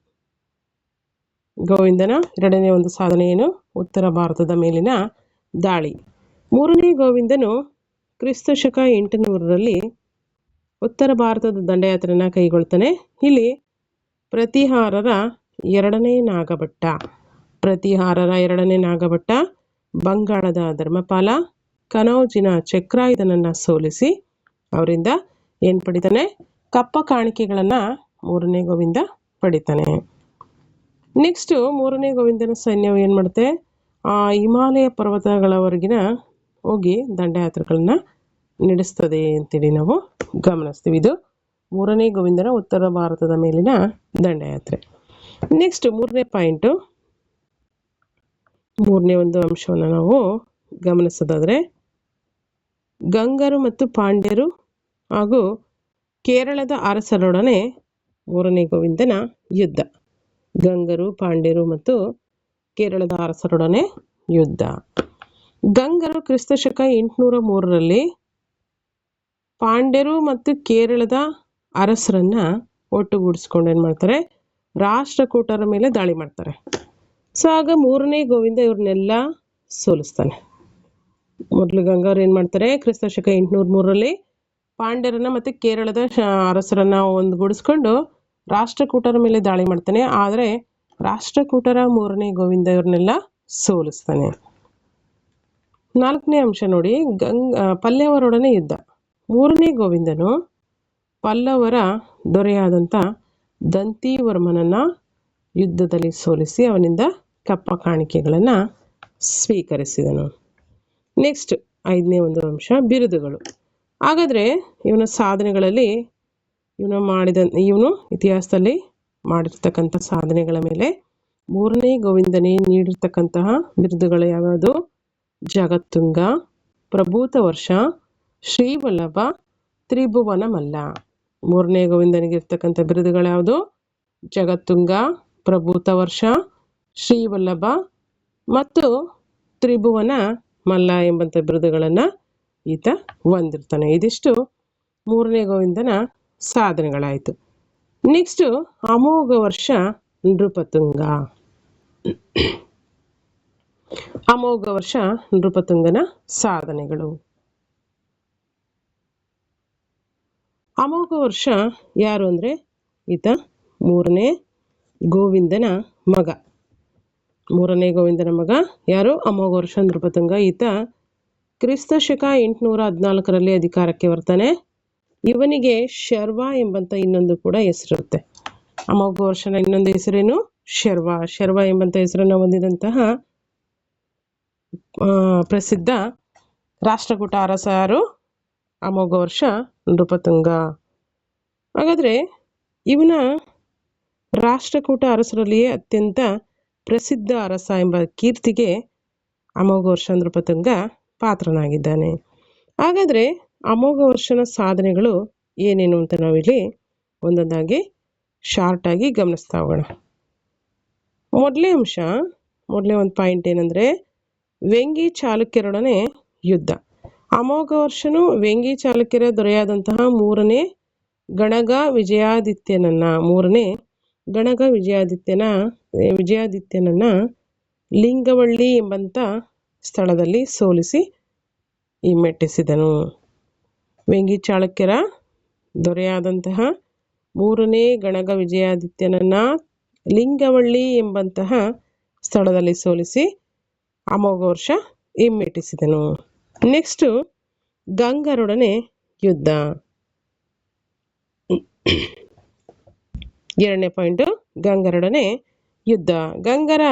ಗೋವಿಂದನ ಎರಡನೇ ಒಂದು ಸಾಧನೆ ಏನು? ಉತ್ತರ ಭಾರತದ ಮೇಲಿನ ದಾಳಿ. ಮೂರನೇ ಗೋವಿಂದನು ಕ್ರಿಸ್ತ ಶಕ 800ರಲ್ಲಿ ಉತ್ತರ ಭಾರತದ ದಂಡಯಾತ್ರೆಯನ್ನು ಕೈಗೊಳ್ತಾನೆ. ಇಲ್ಲಿ ಪ್ರತಿಹಾರರ ಎರಡನೇ ನಾಗಭಟ್ಟ ಬಂಗಾಳದ ಧರ್ಮಪಾಲ, ಕನೌಜಿನ ಚಕ್ರಾಯುಧನನ್ನು ಸೋಲಿಸಿ ಅವರಿಂದ ಏನು ಪಡಿತಾನೆ, ಕಪ್ಪ ಕಾಣಿಕೆಗಳನ್ನು ಮೂರನೇ ಗೋವಿಂದ ಪಡಿತಾನೆ. ನೆಕ್ಸ್ಟು ಮೂರನೇ ಗೋವಿಂದನ ಸೈನ್ಯವು ಏನು ಮಾಡುತ್ತೆ, ಹಿಮಾಲಯ ಪರ್ವತಗಳವರೆಗಿನ ಹೋಗಿ ದಂಡಯಾತ್ರೆಗಳನ್ನ ನಡೆಸ್ತದೆ ಅಂತೇಳಿ ನಾವು ಗಮನಿಸ್ತೀವಿ. ಇದು ಮೂರನೇ ಗೋವಿಂದನ ಉತ್ತರ ಭಾರತದ ಮೇಲಿನ ದಂಡಯಾತ್ರೆ. ನೆಕ್ಸ್ಟ್ ಮೂರನೇ ಪಾಯಿಂಟು, ಮೂರನೇ ಒಂದು ಅಂಶವನ್ನು ನಾವು ಗಮನಿಸೋದಾದರೆ, ಗಂಗರು ಮತ್ತು ಪಾಂಡ್ಯರು ಹಾಗೂ ಕೇರಳದ ಅರಸರೊಡನೆ ಮೂರನೇ ಗೋವಿಂದನ ಯುದ್ಧ. ಗಂಗರು, ಪಾಂಡ್ಯರು ಮತ್ತು ಕೇರಳದ ಅರಸರೊಡನೆ ಯುದ್ಧ. ಗಂಗರು ಕ್ರಿಸ್ತಶಕ 803ರಲ್ಲಿ ಪಾಂಡ್ಯರು ಮತ್ತು ಕೇರಳದ ಅರಸರನ್ನ ಒಟ್ಟುಗೂಡಿಸ್ಕೊಂಡು ಏನು ಮಾಡ್ತಾರೆ, ರಾಷ್ಟ್ರಕೂಟರ ಮೇಲೆ ದಾಳಿ ಮಾಡ್ತಾರೆ. ಸೊ ಆಗ ಮೂರನೇ ಗೋವಿಂದ ಇವ್ರನ್ನೆಲ್ಲ ಸೋಲಿಸ್ತಾನೆ. ಮೊದಲು ಗಂಗರು ಏನು ಮಾಡ್ತಾರೆ, ಕ್ರಿಸ್ತಶಕ 803ರಲ್ಲಿ ಪಾಂಡ್ಯರನ್ನ ಮತ್ತು ಕೇರಳದ ಅರಸರನ್ನ ಒಂದುಗೂಡಿಸ್ಕೊಂಡು ರಾಷ್ಟ್ರಕೂಟರ ಮೇಲೆ ದಾಳಿ ಮಾಡ್ತಾನೆ. ಆದರೆ ರಾಷ್ಟ್ರಕೂಟರ ಮೂರನೇ ಗೋವಿಂದ ಇವ್ರನ್ನೆಲ್ಲ ಸೋಲಿಸ್ತಾನೆ. ನಾಲ್ಕನೇ ಅಂಶ ನೋಡಿ, ಪಲ್ಲವರೊಡನೆ ಯುದ್ಧ. ಮೂರನೇ ಗೋವಿಂದನು ಪಲ್ಲವರ ದೊರೆಯಾದಂಥ ದಂತಿವರ್ಮನನ್ನು ಯುದ್ಧದಲ್ಲಿ ಸೋಲಿಸಿ ಅವನಿಂದ ಕಪ್ಪ ಕಾಣಿಕೆಗಳನ್ನು ಸ್ವೀಕರಿಸಿದನು. ನೆಕ್ಸ್ಟ್ ಐದನೇ ಒಂದು ಅಂಶ, ಬಿರುದುಗಳು. ಹಾಗಾದರೆ ಇವನ ಸಾಧನೆಗಳಲ್ಲಿ ಇವನು ಇತಿಹಾಸದಲ್ಲಿ ಮಾಡಿರ್ತಕ್ಕಂಥ ಸಾಧನೆಗಳ ಮೇಲೆ ಮೂರನೇ ಗೋವಿಂದನೇ ನೀಡಿರ್ತಕ್ಕಂತಹ ಬಿರುದುಗಳು ಯಾವ್ಯಾವುದು? ಜಗತ್ತುಂಗ, ಪ್ರಭೂತ ವರ್ಷ, ಶ್ರೀವಲ್ಲಭ, ತ್ರಿಭುವನ ಮಲ್ಲ. ಮೂರನೇ ಗೋವಿಂದನಿಗೆ ಇರ್ತಕ್ಕಂಥ ಬಿರುದುಗಳು ಯಾವುದು? ಜಗತ್ತುಂಗ, ಪ್ರಭೂತ ವರ್ಷ, ಶ್ರೀವಲ್ಲಭ ಮತ್ತು ತ್ರಿಭುವನ ಮಲ್ಲ ಎಂಬಂಥ ಬಿರುದುಗಳನ್ನು ಈತ ಹೊಂದಿರ್ತಾನೆ. ಇದಿಷ್ಟು ಮೂರನೇ ಗೋವಿಂದನ ಸಾಧನೆಗಳಾಯಿತು. ನೆಕ್ಸ್ಟು ಅಮೋಘ ವರ್ಷ ನೃಪತುಂಗ. ಅಮೋಘ ವರ್ಷ ನೃಪತುಂಗನ ಸಾಧನೆಗಳು. ಅಮೋಘ ವರ್ಷ ಯಾರು ಅಂದರೆ ಈತ ಮೂರನೇ ಗೋವಿಂದನ ಮಗ. ಮೂರನೇ ಗೋವಿಂದನ ಮಗ ಯಾರು? ಅಮೋಘ ವರ್ಷ ನೃಪತುಂಗ. ಈತ ಕ್ರಿಸ್ತಶಕ 814ರಲ್ಲಿ ಅಧಿಕಾರಕ್ಕೆ ಬರ್ತಾನೆ. ಇವನಿಗೆ ಶರ್ವ ಎಂಬಂಥ ಇನ್ನೊಂದು ಕೂಡ ಹೆಸರಿರುತ್ತೆ. ಅಮೋಘ ವರ್ಷನ ಇನ್ನೊಂದು ಹೆಸರೇನು? ಶರ್ವ. ಶರ್ವ ಎಂಬಂಥ ಹೆಸರನ್ನು ಹೊಂದಿದಂತಹ ಪ್ರಸಿದ್ಧ ರಾಷ್ಟ್ರಕೂಟ ಅರಸ ಯಾರು? ಅಮೋಘ ವರ್ಷ ನೃಪತುಂಗ. ಹಾಗಾದರೆ ಇವನ ರಾಷ್ಟ್ರಕೂಟ ಅರಸರಲ್ಲಿಯೇ ಅತ್ಯಂತ ಪ್ರಸಿದ್ಧ ಅರಸ ಎಂಬ ಕೀರ್ತಿಗೆ ಅಮೋಘ ವರ್ಷ ನೃಪತುಂಗ ಪಾತ್ರನಾಗಿದ್ದಾನೆ. ಹಾಗಾದರೆ ಅಮೋಘ ವರ್ಷನ ಸಾಧನೆಗಳು ಏನೇನು ಅಂತ ನಾವಿಲ್ಲಿ ಒಂದೊಂದಾಗಿ ಶಾರ್ಟಾಗಿ ಗಮನಿಸ್ತಾ ಹೋಗೋಣ. ಮೊದಲನೇ ಒಂದು ಪಾಯಿಂಟ್ ಏನಂದರೆ, ವೆಂಗಿ ಚಾಲುಕ್ಯರೊಡನೆ ಯುದ್ಧ. ಅಮೋಘ ವರ್ಷನು ವೆಂಗಿ ಚಾಲುಕ್ಯರ ದೊರೆಯಾದಂತಹ ಮೂರನೇ ಗಣಗ ವಿಜಯಾದಿತ್ಯನನ್ನ ಲಿಂಗವಳ್ಳಿ ಎಂಬಂಥ ಸ್ಥಳದಲ್ಲಿ ಸೋಲಿಸಿ ಹಿಮ್ಮೆಟ್ಟಿಸಿದನು. ವೆಂಗಿ ಚಾಳುಕ್ಯರ ದೊರೆಯಾದಂತಹ ಮೂರನೇ ಗಣಗ ವಿಜಯಾದಿತ್ಯನನ್ನ ಲಿಂಗವಳ್ಳಿ ಎಂಬಂತಹ ಸ್ಥಳದಲ್ಲಿ ಸೋಲಿಸಿ ಅಮೋಘ ವರ್ಷ ಹಿಮ್ಮೆಟ್ಟಿಸಿದನು. ನೆಕ್ಸ್ಟು ಗಂಗರೊಡನೆ ಯುದ್ಧ. ಎರಡನೇ ಪಾಯಿಂಟು, ಗಂಗರೊಡನೆ ಯುದ್ಧ. ಗಂಗರ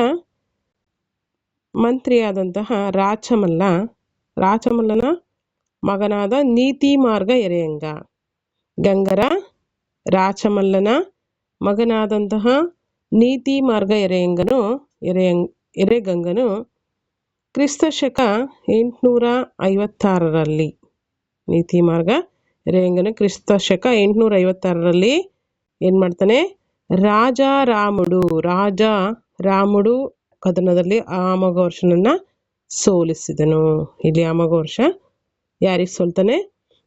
ಮಂತ್ರಿಯಾದಂತಹ ರಾಚಮಲ್ಲನ ಮಗನಾದ ನೀತಿಮಾರ್ಗ ಎರೆಯಂಗ. ಗಂಗರ ರಾಚಮಲ್ಲನ ಮಗನಾದಂತಹ ನೀತಿಮಾರ್ಗ ಎರೆಗಂಗನು ಕ್ರಿಸ್ತಶಕ 856ರಲ್ಲಿ ನೀತಿಮಾರ್ಗ ಎರೆಯಂಗನು ಕ್ರಿಸ್ತಶಕ 856ರಲ್ಲಿ ಏನು ಮಾಡ್ತಾನೆ? ರಾಜ ರಾಮುಡು ಕದನದಲ್ಲಿ ಅಮೋಘ ವರ್ಷನನ್ನು ಸೋಲಿಸಿದನು. ಇಲ್ಲಿ ಅಮೋಘ ವರ್ಷ ಯಾರಿಗೆ ಸೋಲ್ತಾನೆ?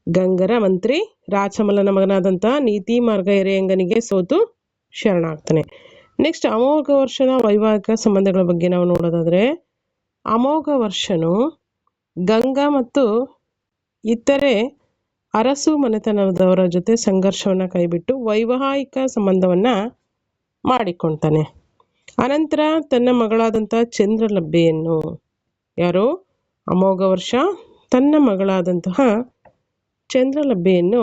ಗಂಗರ ಮಂತ್ರಿ ರಾಚಮಲ್ಲನ ಮಗನಾದಂಥ ನೀತಿಮಾರ್ಗ ಎರೆಯಂಗನಿಗೆ ಸೋತು ಶರಣಾಗ್ತಾನೆ. ನೆಕ್ಸ್ಟ್ ಅಮೋಘ ವರ್ಷನ ವೈವಾಹಿಕ ಸಂಬಂಧಗಳ ಬಗ್ಗೆ ನಾವು ನೋಡೋದಾದರೆ, ಅಮೋಘ ವರ್ಷನು ಗಂಗಾ ಮತ್ತು ಇತರೆ ಅರಸು ಮನೆತನದವರ ಜೊತೆ ಸಂಘರ್ಷವನ್ನು ಕೈಬಿಟ್ಟು ವೈವಾಹಿಕ ಸಂಬಂಧವನ್ನು ಮಾಡಿಕೊಳ್ತಾನೆ. ಅನಂತರ ತನ್ನ ಮಗಳಾದಂಥ ಚಂದ್ರಲಭ್ಯೆಯನ್ನು, ಯಾರು? ಅಮೋಘ ವರ್ಷ ತನ್ನ ಮಗಳಾದಂತಹ ಚಂದ್ರಲಭ್ಯೆಯನ್ನು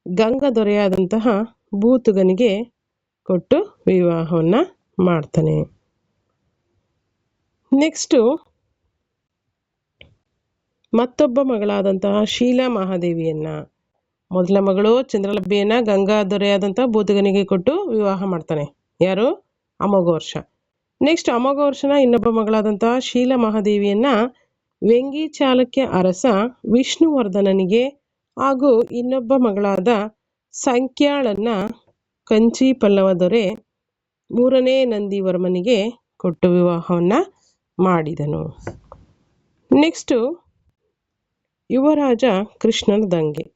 ಗಂಗಾ ದೊರೆಯಾದಂತಹ ಭೂತುಗನಿಗೆ ಕೊಟ್ಟು ವಿವಾಹವನ್ನು ಮಾಡ್ತಾನೆ. ನೆಕ್ಸ್ಟು ಮತ್ತೊಬ್ಬ ಮಗಳಾದಂತಹ ಶೀಲಾ ಮಹಾದೇವಿಯನ್ನ, ಮೊದಲ ಮಗಳು ಚಂದ್ರಲಭ್ಯೆಯನ್ನ ಗಂಗಾ ದೊರೆಯಾದಂತಹ ಭೂತುಗನಿಗೆ ಕೊಟ್ಟು ವಿವಾಹ ಮಾಡ್ತಾನೆ. ಯಾರು? ಅಮೋಘ ವರ್ಷ. ನೆಕ್ಸ್ಟ್ ಅಮೋಘ ವರ್ಷನ ಇನ್ನೊಬ್ಬ ಮಗಳಾದಂತಹ ಶೀಲಾ ಮಹಾದೇವಿಯನ್ನ ವೆಂಗಿ ಚಾಲುಕ್ಯ ಅರಸ ವಿಷ್ಣುವರ್ಧನನಿಗೆ ಹಾಗೂ ಇನ್ನೊಬ್ಬ ಮಗಳಾದ ಸಂಖ್ಯಾಳನ್ನ ಕಂಚಿ ಪಲ್ಲವ ದೊರೆ 3ನೇ ನಂದಿವರ್ಮನಿಗೆ ಕೊಟ್ಟು ವಿವಾಹವನ್ನು ಮಾಡಿದನು. ನೆಕ್ಸ್ಟು ಯುವರಾಜ ಕೃಷ್ಣನ ದಂಗೆ.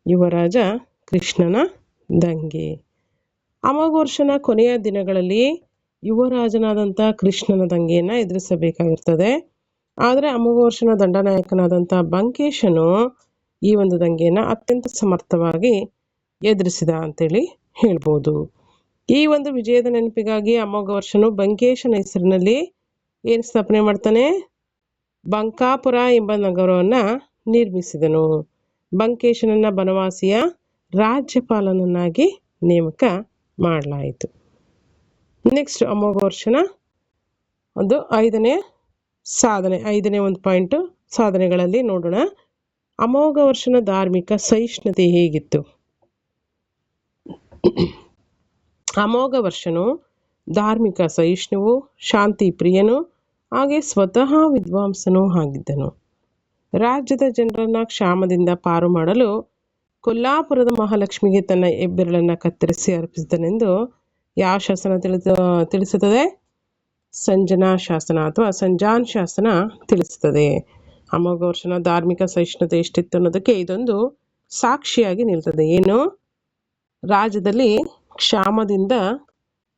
ಯುವರಾಜ ಕೃಷ್ಣನ ದಂಗೆ. ಅಮೋಘ ವರ್ಷನ ಕೊನೆಯ ದಿನಗಳಲ್ಲಿ ಯುವರಾಜನಾದಂಥ ಕೃಷ್ಣನ ದಂಗೆಯನ್ನು ಎದುರಿಸಬೇಕಾಗಿರ್ತದೆ. ಆದರೆ ಅಮೋಘ ವರ್ಷನ ದಂಡನಾಯಕನಾದಂಥ ಬಂಕೇಶನು ಈ ಒಂದು ದಂಗೆಯನ್ನು ಅತ್ಯಂತ ಸಮರ್ಥವಾಗಿ ಎದುರಿಸಿದ ಅಂತೇಳಿ ಹೇಳ್ಬೋದು. ಈ ಒಂದು ವಿಜಯದ ನೆನಪಿಗಾಗಿ ಅಮೋಘ ವರ್ಷನು ಬಂಕೇಶನ ಹೆಸರಿನಲ್ಲಿ ಏನು ಸ್ಥಾಪನೆ ಮಾಡ್ತಾನೆ? ಬಂಕಾಪುರ ಎಂಬ ನಗರವನ್ನು ನಿರ್ಮಿಸಿದನು. ಬಂಕೇಶನನ್ನ ಬನವಾಸಿಯ ರಾಜ್ಯಪಾಲನನ್ನಾಗಿ ನೇಮಕ ಮಾಡಲಾಯಿತು. ನೆಕ್ಸ್ಟ್ ಅಮೋಘ ವರ್ಷನ ಒಂದು ಐದನೇ ಒಂದು ಪಾಯಿಂಟು ಸಾಧನೆಗಳಲ್ಲಿ ನೋಡೋಣ. ಅಮೋಘ ವರ್ಷನ ಧಾರ್ಮಿಕ ಸಹಿಷ್ಣುತೆ ಹೇಗಿತ್ತು? ಅಮೋಘ ವರ್ಷನು ಧಾರ್ಮಿಕ ಸಹಿಷ್ಣುವು, ಶಾಂತಿ ಪ್ರಿಯನು, ಹಾಗೆ ಸ್ವತಃ ವಿದ್ವಾಂಸನೂ ಆಗಿದ್ದನು. ರಾಜ್ಯದ ಜನರನ್ನ ಕ್ಷಾಮದಿಂದ ಪಾರು ಮಾಡಲು ಕೊಲ್ಲಾಪುರದ ಮಹಾಲಕ್ಷ್ಮಿಗೆ ತನ್ನ ಹೆಬ್ಬೆರಳನ್ನು ಕತ್ತರಿಸಿ ಅರ್ಪಿಸಿದನೆಂದು ಯಾವ ಶಾಸನ ತಿಳಿಸುತ್ತದೆ? ಸಂಜನಾ ಶಾಸನ ಅಥವಾ ಸಂಜಾನ್ ಶಾಸನ ತಿಳಿಸುತ್ತದೆ. ಅಮೋಘ ವರ್ಷನ ಧಾರ್ಮಿಕ ಸಹಿಷ್ಣುತೆ ಎಷ್ಟಿತ್ತು ಅನ್ನೋದಕ್ಕೆ ಇದೊಂದು ಸಾಕ್ಷಿಯಾಗಿ ನಿಲ್ತದೆ. ಏನು? ರಾಜ್ಯದಲ್ಲಿ ಕ್ಷಾಮದಿಂದ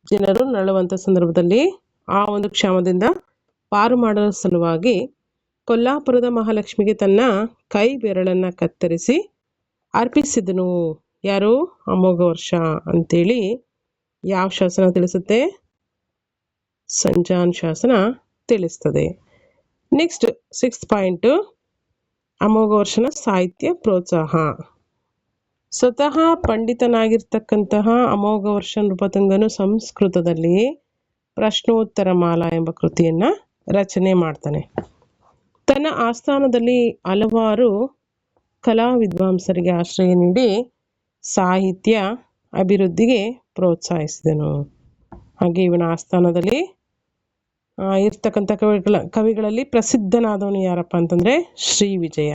ಜನರು ನರಳುವಂಥ ಸಂದರ್ಭದಲ್ಲಿ ಆ ಒಂದು ಕ್ಷಾಮದಿಂದ ಪಾರು ಮಾಡೋ ಸಲುವಾಗಿ ಕೊಲ್ಲಾಪುರದ ಮಹಾಲಕ್ಷ್ಮಿಗೆ ತನ್ನ ಕೈ ಬೆರಳನ್ನು ಕತ್ತರಿಸಿ ಅರ್ಪಿಸಿದನು. ಯಾರು? ಅಮೋಘ ವರ್ಷ ಅಂತೇಳಿ ಯಾವ ಶಾಸನ ತಿಳಿಸುತ್ತೆ? ಸಂಜಾನ್ ಶಾಸನ ತಿಳಿಸ್ತದೆ. ನೆಕ್ಸ್ಟ್ 6th ಪಾಯಿಂಟು ಅಮೋಘ ವರ್ಷನ ಸಾಹಿತ್ಯ ಪ್ರೋತ್ಸಾಹ. ಸ್ವತಃ ಪಂಡಿತನಾಗಿರ್ತಕ್ಕಂತಹ ಅಮೋಘ ವರ್ಷ ನೃಪತುಂಗನು ಸಂಸ್ಕೃತದಲ್ಲಿ ಪ್ರಶ್ನೋತ್ತರ ಮಾಲಾ ಎಂಬ ಕೃತಿಯನ್ನು ರಚನೆ ಮಾಡ್ತಾನೆ. ತನ್ನ ಆಸ್ಥಾನದಲ್ಲಿ ಹಲವಾರು ಕಲಾ ವಿದ್ವಾಂಸರಿಗೆ ಆಶ್ರಯ ನೀಡಿ ಸಾಹಿತ್ಯ ಅಭಿವೃದ್ಧಿಗೆ ಪ್ರೋತ್ಸಾಹಿಸಿದನು. ಹಾಗೆ ಇವನ ಆಸ್ಥಾನದಲ್ಲಿ ಇರ್ತಕ್ಕಂಥ ಕವಿಗಳಲ್ಲಿ ಪ್ರಸಿದ್ಧನಾದವನು ಯಾರಪ್ಪ ಅಂತಂದರೆ ಶ್ರೀ ವಿಜಯ.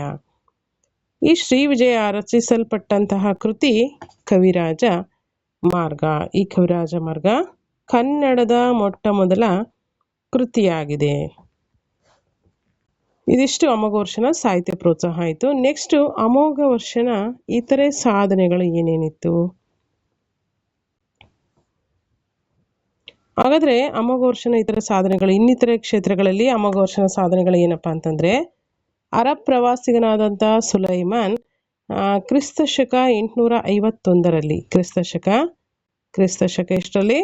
ಈ ಶ್ರೀ ವಿಜಯ ರಚಿಸಲ್ಪಟ್ಟಂತಹ ಕೃತಿ ಕವಿರಾಜ ಮಾರ್ಗ. ಈ ಕವಿರಾಜ ಮಾರ್ಗ ಕನ್ನಡದ ಮೊಟ್ಟ ಮೊದಲ ಕೃತಿಯಾಗಿದೆ. ಇದಿಷ್ಟು ಅಮೋಘ ವರ್ಷನ ಸಾಹಿತ್ಯ ಪ್ರೋತ್ಸಾಹ ಆಯಿತು. ನೆಕ್ಸ್ಟು ಅಮೋಘ ವರ್ಷನ ಇತರೆ ಸಾಧನೆಗಳು ಏನೇನಿತ್ತು? ಹಾಗಾದರೆ ಅಮೋಘ ವರ್ಷನ ಇತರ ಸಾಧನೆಗಳು, ಇನ್ನಿತರೆ ಕ್ಷೇತ್ರಗಳಲ್ಲಿ ಅಮೋಘ ವರ್ಷನ ಸಾಧನೆಗಳು ಏನಪ್ಪ ಅಂತಂದರೆ, ಅರಬ್ ಪ್ರವಾಸಿಗನಾದಂಥ ಸುಲೈಮಾನ್ ಕ್ರಿಸ್ತಶಕ 851ರಲ್ಲಿ ಕ್ರಿಸ್ತಶಕ ಎಷ್ಟರಲ್ಲಿ?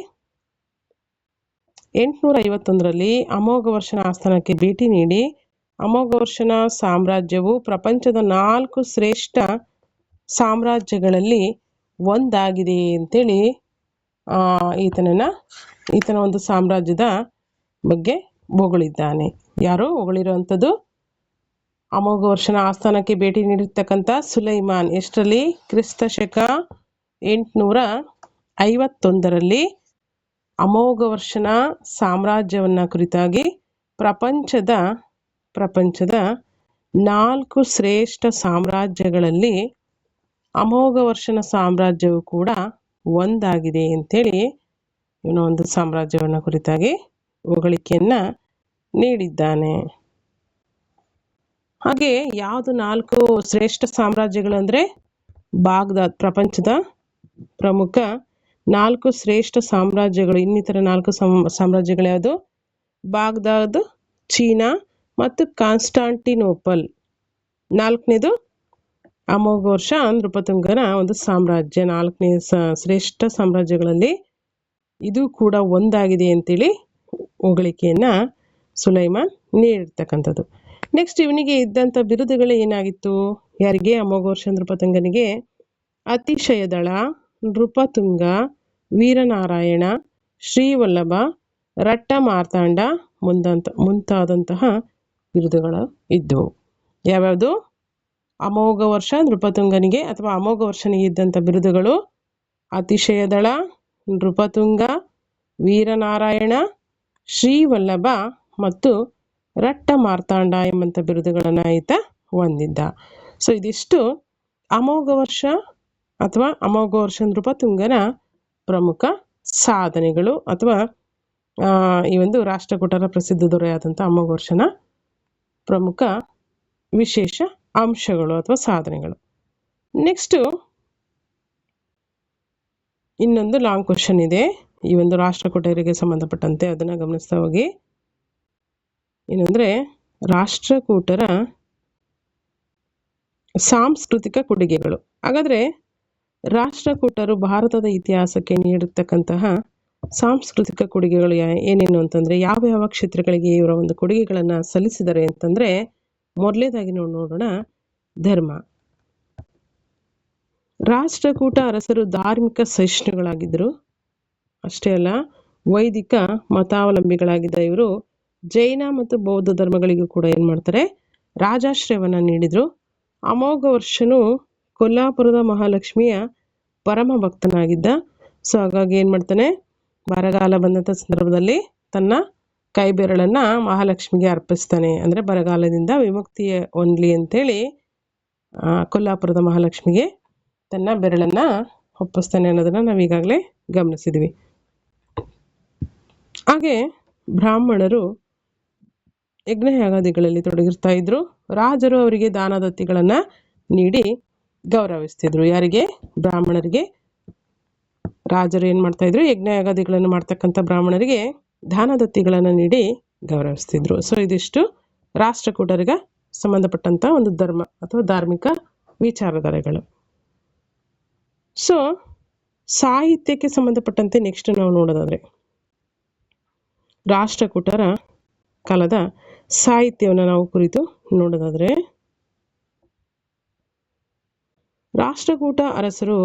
851ರಲ್ಲಿ ಅಮೋಘ ವರ್ಷನ ಆಸ್ಥಾನಕ್ಕೆ ಭೇಟಿ ನೀಡಿ ಅಮೋಘ ವರ್ಷನ ಸಾಮ್ರಾಜ್ಯವು ಪ್ರಪಂಚದ 4 ಶ್ರೇಷ್ಠ ಸಾಮ್ರಾಜ್ಯಗಳಲ್ಲಿ ಒಂದಾಗಿದೆ ಅಂತೇಳಿ ಈತನ ಒಂದು ಸಾಮ್ರಾಜ್ಯದ ಬಗ್ಗೆ ಹೊಗಳಿದ್ದಾನೆ. ಯಾರು ಹೊಗಳಿರುವಂಥದ್ದು? ಅಮೋಘ ವರ್ಷನ ಆಸ್ಥಾನಕ್ಕೆ ಭೇಟಿ ನೀಡಿರ್ತಕ್ಕಂಥ ಸುಲೈಮಾನ್. ಎಷ್ಟರಲ್ಲಿ? ಕ್ರಿಸ್ತಶಕ 851ರಲ್ಲಿ ಅಮೋಘ ವರ್ಷನ ಸಾಮ್ರಾಜ್ಯವನ್ನು ಕುರಿತಾಗಿ ಪ್ರಪಂಚದ 4 ಶ್ರೇಷ್ಠ ಸಾಮ್ರಾಜ್ಯಗಳಲ್ಲಿ ಅಮೋಘ ವರ್ಷನ ಸಾಮ್ರಾಜ್ಯವು ಕೂಡ ಒಂದಾಗಿದೆ ಅಂತೇಳಿ ಇವನ ಒಂದು ಸಾಮ್ರಾಜ್ಯವನ್ನು ಕುರಿತಾಗಿ ಹೊಗಳಿಕೆಯನ್ನು ನೀಡಿದ್ದಾನೆ. ಹಾಗೆ ಯಾವುದು 4 ಶ್ರೇಷ್ಠ ಸಾಮ್ರಾಜ್ಯಗಳು ಅಂದರೆ ಬಾಗ್ದಾದ್. ಪ್ರಪಂಚದ ಪ್ರಮುಖ 4 ಶ್ರೇಷ್ಠ ಸಾಮ್ರಾಜ್ಯಗಳು, ಇನ್ನಿತರ 4 ಸಾಮ್ರಾಜ್ಯಗಳು ಯಾವುದು? ಬಾಗ್ದಾದ್, ಚೀನಾ ಮತ್ತು ಕಾನ್ಸ್ಟಾಂಟಿನೋಪಲ್. 4ನೇದು ಅಮೋಘ ವರ್ಷ ನೃಪತುಂಗನ ಒಂದು ಸಾಮ್ರಾಜ್ಯ. 4ನೇ ಶ್ರೇಷ್ಠ ಸಾಮ್ರಾಜ್ಯಗಳಲ್ಲಿ ಇದು ಕೂಡ ಒಂದಾಗಿದೆ ಅಂತೇಳಿ ಹೊಗಳಿಕೆಯನ್ನು ಸುಲೈಮಾನ್ ನೀಡಿರ್ತಕ್ಕಂಥದ್ದು. ನೆಕ್ಸ್ಟ್ ಇವನಿಗೆ ಇದ್ದಂಥ ಬಿರುದುಗಳು ಏನಾಗಿತ್ತು? ಯಾರಿಗೆ? ಅಮೋಘವರ್ಷ ನೃಪತುಂಗನಿಗೆ ಅತಿಶಯದಳ, ನೃಪತುಂಗ, ವೀರನಾರಾಯಣ, ಶ್ರೀವಲ್ಲಭ, ರಟ್ಟ ಮಾರ್ತಾಂಡ ಮುಂತಾದಂತಹ ಬಿರುದುಗಳು ಇದ್ದವು. ಯಾವ್ಯಾವುದು? ಅಮೋಘವರ್ಷ ನೃಪತುಂಗನಿಗೆ ಅಥವಾ ಅಮೋಘವರ್ಷನಿಗೆ ಇದ್ದಂಥ ಬಿರುದುಗಳು ಅತಿಶಯದಳ, ನೃಪತುಂಗ, ವೀರನಾರಾಯಣ, ಶ್ರೀವಲ್ಲಭ ಮತ್ತು ರಟ್ಟ ಮಾರ್ತಾಂಡ ಎಂಬಂಥ ಬಿರುದುಗಳನ್ನು ಈತ ಹೊಂದಿದ್ದ. ಸೊ ಇದಿಷ್ಟು ಅಮೋಘವರ್ಷ ಅಥವಾ ಅಮೋಘವರ್ಷ ನೃಪತುಂಗನ ಪ್ರಮುಖ ಸಾಧನೆಗಳು ಅಥವಾ ಈ ಒಂದು ರಾಷ್ಟ್ರಕೂಟರ ಪ್ರಸಿದ್ಧ ದೊರೆಯಾದಂಥ ಅಮೋಘವರ್ಷನ ಪ್ರಮುಖ ವಿಶೇಷ ಅಂಶಗಳು ಅಥವಾ ಸಾಧನೆಗಳು. ನೆಕ್ಸ್ಟು ಇನ್ನೊಂದು ಲಾಂಗ್ ಕ್ವಶನ್ ಇದೆ ಈ ಒಂದು ರಾಷ್ಟ್ರಕೂಟರಿಗೆ ಸಂಬಂಧಪಟ್ಟಂತೆ, ಅದನ್ನು ಗಮನಿಸ್ತಾ ಹೋಗಿ. ಏನಂದರೆ ರಾಷ್ಟ್ರಕೂಟರ ಸಾಂಸ್ಕೃತಿಕ ಕೊಡುಗೆಗಳು. ಹಾಗಾದರೆ ರಾಷ್ಟ್ರಕೂಟರು ಭಾರತದ ಇತಿಹಾಸಕ್ಕೆ ನೀಡಿರ್ತಕ್ಕಂತಹ ಸಾಂಸ್ಕೃತಿಕ ಕೊಡುಗೆಗಳು ಏನೇನು ಅಂತಂದರೆ ಯಾವ ಕ್ಷೇತ್ರಗಳಿಗೆ ಇವರ ಒಂದು ಕೊಡುಗೆಗಳನ್ನು ಸಲ್ಲಿಸಿದ್ದಾರೆ ಅಂತಂದರೆ, ಮೊದಲನೇದಾಗಿ ನಾವು ನೋಡೋಣ ಧರ್ಮ. ರಾಷ್ಟ್ರಕೂಟ ಅರಸರು ಧಾರ್ಮಿಕ ಸಹಿಷ್ಣುಗಳಾಗಿದ್ದರು. ಅಷ್ಟೇ ಅಲ್ಲ, ವೈದಿಕ ಮತಾವಲಂಬಿಗಳಾಗಿದ್ದ ಇವರು ಜೈನ ಮತ್ತು ಬೌದ್ಧ ಧರ್ಮಗಳಿಗೂ ಕೂಡ ಏನು ಮಾಡ್ತಾರೆ? ರಾಜಾಶ್ರಯವನ್ನು ನೀಡಿದರು. ಅಮೋಘವರ್ಷನು ಕೊಲ್ಲಾಪುರದ ಮಹಾಲಕ್ಷ್ಮಿಯ ಪರಮ ಭಕ್ತನಾಗಿದ್ದ. ಸೊ ಹಾಗಾಗಿ ಏನು ಮಾಡ್ತಾನೆ? ಬರಗಾಲ ಬಂದಂಥ ಸಂದರ್ಭದಲ್ಲಿ ತನ್ನ ಕೈ ಬೆರಳನ್ನು ಮಹಾಲಕ್ಷ್ಮಿಗೆ ಅರ್ಪಿಸ್ತಾನೆ. ಅಂದರೆ ಬರಗಾಲದಿಂದ ವಿಮುಕ್ತಿ ಹೊಂದಲಿ ಅಂತೇಳಿ ಕೊಲ್ಲಾಪುರದ ಮಹಾಲಕ್ಷ್ಮಿಗೆ ತನ್ನ ಬೆರಳನ್ನು ಒಪ್ಪಿಸ್ತಾನೆ ಅನ್ನೋದನ್ನು ನಾವು ಈಗಾಗಲೇ ಗಮನಿಸಿದ್ವಿ. ಹಾಗೆ ಬ್ರಾಹ್ಮಣರು ಯಜ್ಞಯಾಗಾದಿಗಳಲ್ಲಿ ತೊಡಗಿರ್ತಾ ಇದ್ರು. ರಾಜರು ಅವರಿಗೆ ದಾನದತ್ತಿಗಳನ್ನು ನೀಡಿ ಗೌರವಿಸ್ತಿದ್ರು. ಯಾರಿಗೆ? ಬ್ರಾಹ್ಮಣರಿಗೆ. ರಾಜರು ಏನು ಮಾಡ್ತಾ ಇದ್ರು? ಯಜ್ಞಯಾಗಾದಿಗಳನ್ನು ಮಾಡ್ತಕ್ಕಂಥ ಬ್ರಾಹ್ಮಣರಿಗೆ ದಾನದತ್ತಿಗಳನ್ನು ನೀಡಿ ಗೌರವಿಸ್ತಿದ್ರು. ಸೊ ಇದಿಷ್ಟು ರಾಷ್ಟ್ರಕೂಟರಿಗೆ ಸಂಬಂಧಪಟ್ಟಂಥ ಒಂದು ಧರ್ಮ ಅಥವಾ ಧಾರ್ಮಿಕ ವಿಚಾರಧಾರೆಗಳು. ಸೊ ಸಾಹಿತ್ಯಕ್ಕೆ ಸಂಬಂಧಪಟ್ಟಂತೆ ನೆಕ್ಸ್ಟ್ ನಾವು ನೋಡೋದಾದರೆ ರಾಷ್ಟ್ರಕೂಟರ ಕಾಲದ ಸಾಹಿತ್ಯವನ್ನು ನಾವು ಕುರಿತು ನೋಡೋದಾದರೆ, ರಾಷ್ಟ್ರಕೂಟ ಅರಸರು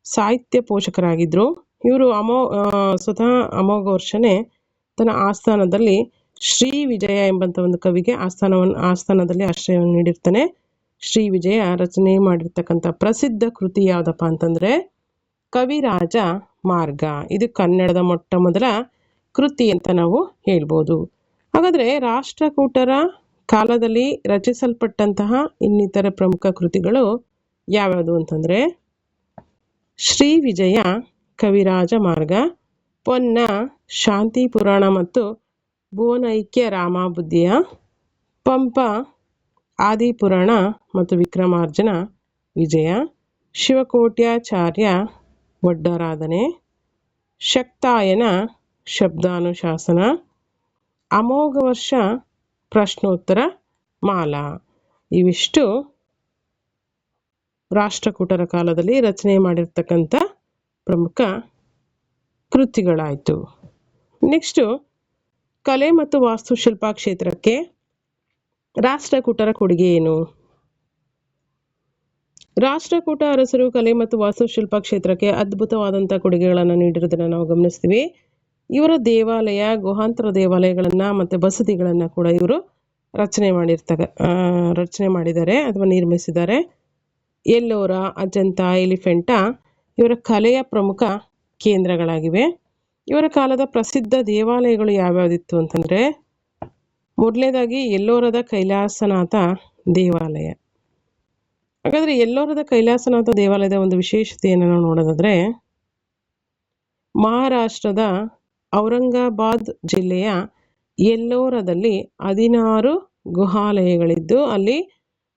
ಸಾಹಿತ್ಯ ಪೋಷಕರಾಗಿದ್ದರು. ಇವರು ಸ್ವತಃ ಅಮೋಘವರ್ಷನೇ ತನ್ನ ಆಸ್ಥಾನದಲ್ಲಿ ಶ್ರೀ ವಿಜಯ ಎಂಬಂಥ ಒಂದು ಕವಿಗೆ ಆಸ್ಥಾನದಲ್ಲಿ ಆಶ್ರಯವನ್ನು ನೀಡಿರ್ತಾನೆ. ಶ್ರೀ ವಿಜಯ ರಚನೆ ಮಾಡಿರ್ತಕ್ಕಂಥ ಪ್ರಸಿದ್ಧ ಕೃತಿ ಯಾವುದಪ್ಪ ಅಂತಂದರೆ ಕವಿರಾಜ ಮಾರ್ಗ. ಇದು ಕನ್ನಡದ ಮೊಟ್ಟ ಮೊದಲ ಕೃತಿ ಅಂತ ನಾವು ಹೇಳ್ಬೋದು. ಹಾಗಾದರೆ ರಾಷ್ಟ್ರಕೂಟರ ಕಾಲದಲ್ಲಿ ರಚಿಸಲ್ಪಟ್ಟಂತಹ ಇನ್ನಿತರ ಪ್ರಮುಖ ಕೃತಿಗಳು ಯಾವ್ಯಾವುದು ಅಂತಂದರೆ ಶ್ರೀ ವಿಜಯ, ಕವಿರಾಜ ಮಾರ್ಗ, ಪೊನ್ನ, ಶಾಂತಿ ಪುರಾಣ ಮತ್ತು ಭುವನೈಕ್ಯ ರಾಮಬುದ್ಧಿಯ, ಪಂಪ, ಆದಿಪುರಾಣ ಮತ್ತು ವಿಕ್ರಮಾರ್ಜುನ ವಿಜಯ, ಶಿವಕೋಟ್ಯಾಚಾರ್ಯ ಒಡ್ಡರಾಧನೆ, ಶಕ್ತಾಯನ ಶಬ್ದಾನುಶಾಸನ, ಅಮೋಘವರ್ಷ ಪ್ರಶ್ನೋತ್ತರ ಮಾಲಾ. ಇವಿಷ್ಟು ರಾಷ್ಟ್ರಕೂಟರ ಕಾಲದಲ್ಲಿ ರಚನೆ ಮಾಡಿರ್ತಕ್ಕಂಥ ಪ್ರಮುಖ ಕೃತಿಗಳಾಯಿತು. ನೆಕ್ಸ್ಟು ಕಲೆ ಮತ್ತು ವಾಸ್ತುಶಿಲ್ಪ ಕ್ಷೇತ್ರಕ್ಕೆ ರಾಷ್ಟ್ರಕೂಟರ ಕೊಡುಗೆ ಏನು? ರಾಷ್ಟ್ರಕೂಟ ಅರಸರು ಕಲೆ ಮತ್ತು ವಾಸ್ತುಶಿಲ್ಪ ಕ್ಷೇತ್ರಕ್ಕೆ ಅದ್ಭುತವಾದಂಥ ಕೊಡುಗೆಗಳನ್ನು ನೀಡಿರೋದನ್ನು ನಾವು ಗಮನಿಸ್ತೀವಿ. ಇವರ ದೇವಾಲಯ, ಗುಹಾಂತರ ದೇವಾಲಯಗಳನ್ನು ಮತ್ತು ಬಸದಿಗಳನ್ನು ಕೂಡ ಇವರು ರಚನೆ ಮಾಡಿದ್ದಾರೆ ಅಥವಾ ನಿರ್ಮಿಸಿದ್ದಾರೆ. ಎಲ್ಲೋರ, ಅಜಂತ, ಎಲಿಫೆಂಟಾ ಇವರ ಕಲೆಯ ಪ್ರಮುಖ ಕೇಂದ್ರಗಳಾಗಿವೆ. ಇವರ ಕಾಲದ ಪ್ರಸಿದ್ಧ ದೇವಾಲಯಗಳು ಯಾವ್ಯಾವುದಿತ್ತು ಅಂತಂದರೆ ಮೊದಲನೇದಾಗಿ ಎಲ್ಲೋರದ ಕೈಲಾಸನಾಥ ದೇವಾಲಯ. ಹಾಗಾದರೆ ಎಲ್ಲೋರದ ಕೈಲಾಸನಾಥ ದೇವಾಲಯದ ಒಂದು ವಿಶೇಷತೆಯನ್ನು ನಾವು ನೋಡೋದಾದರೆ ಮಹಾರಾಷ್ಟ್ರದ ಔರಂಗಾಬಾದ್ ಜಿಲ್ಲೆಯ ಎಲ್ಲೋರದಲ್ಲಿ 16 ಗುಹಾಲಯಗಳಿದ್ದು ಅಲ್ಲಿ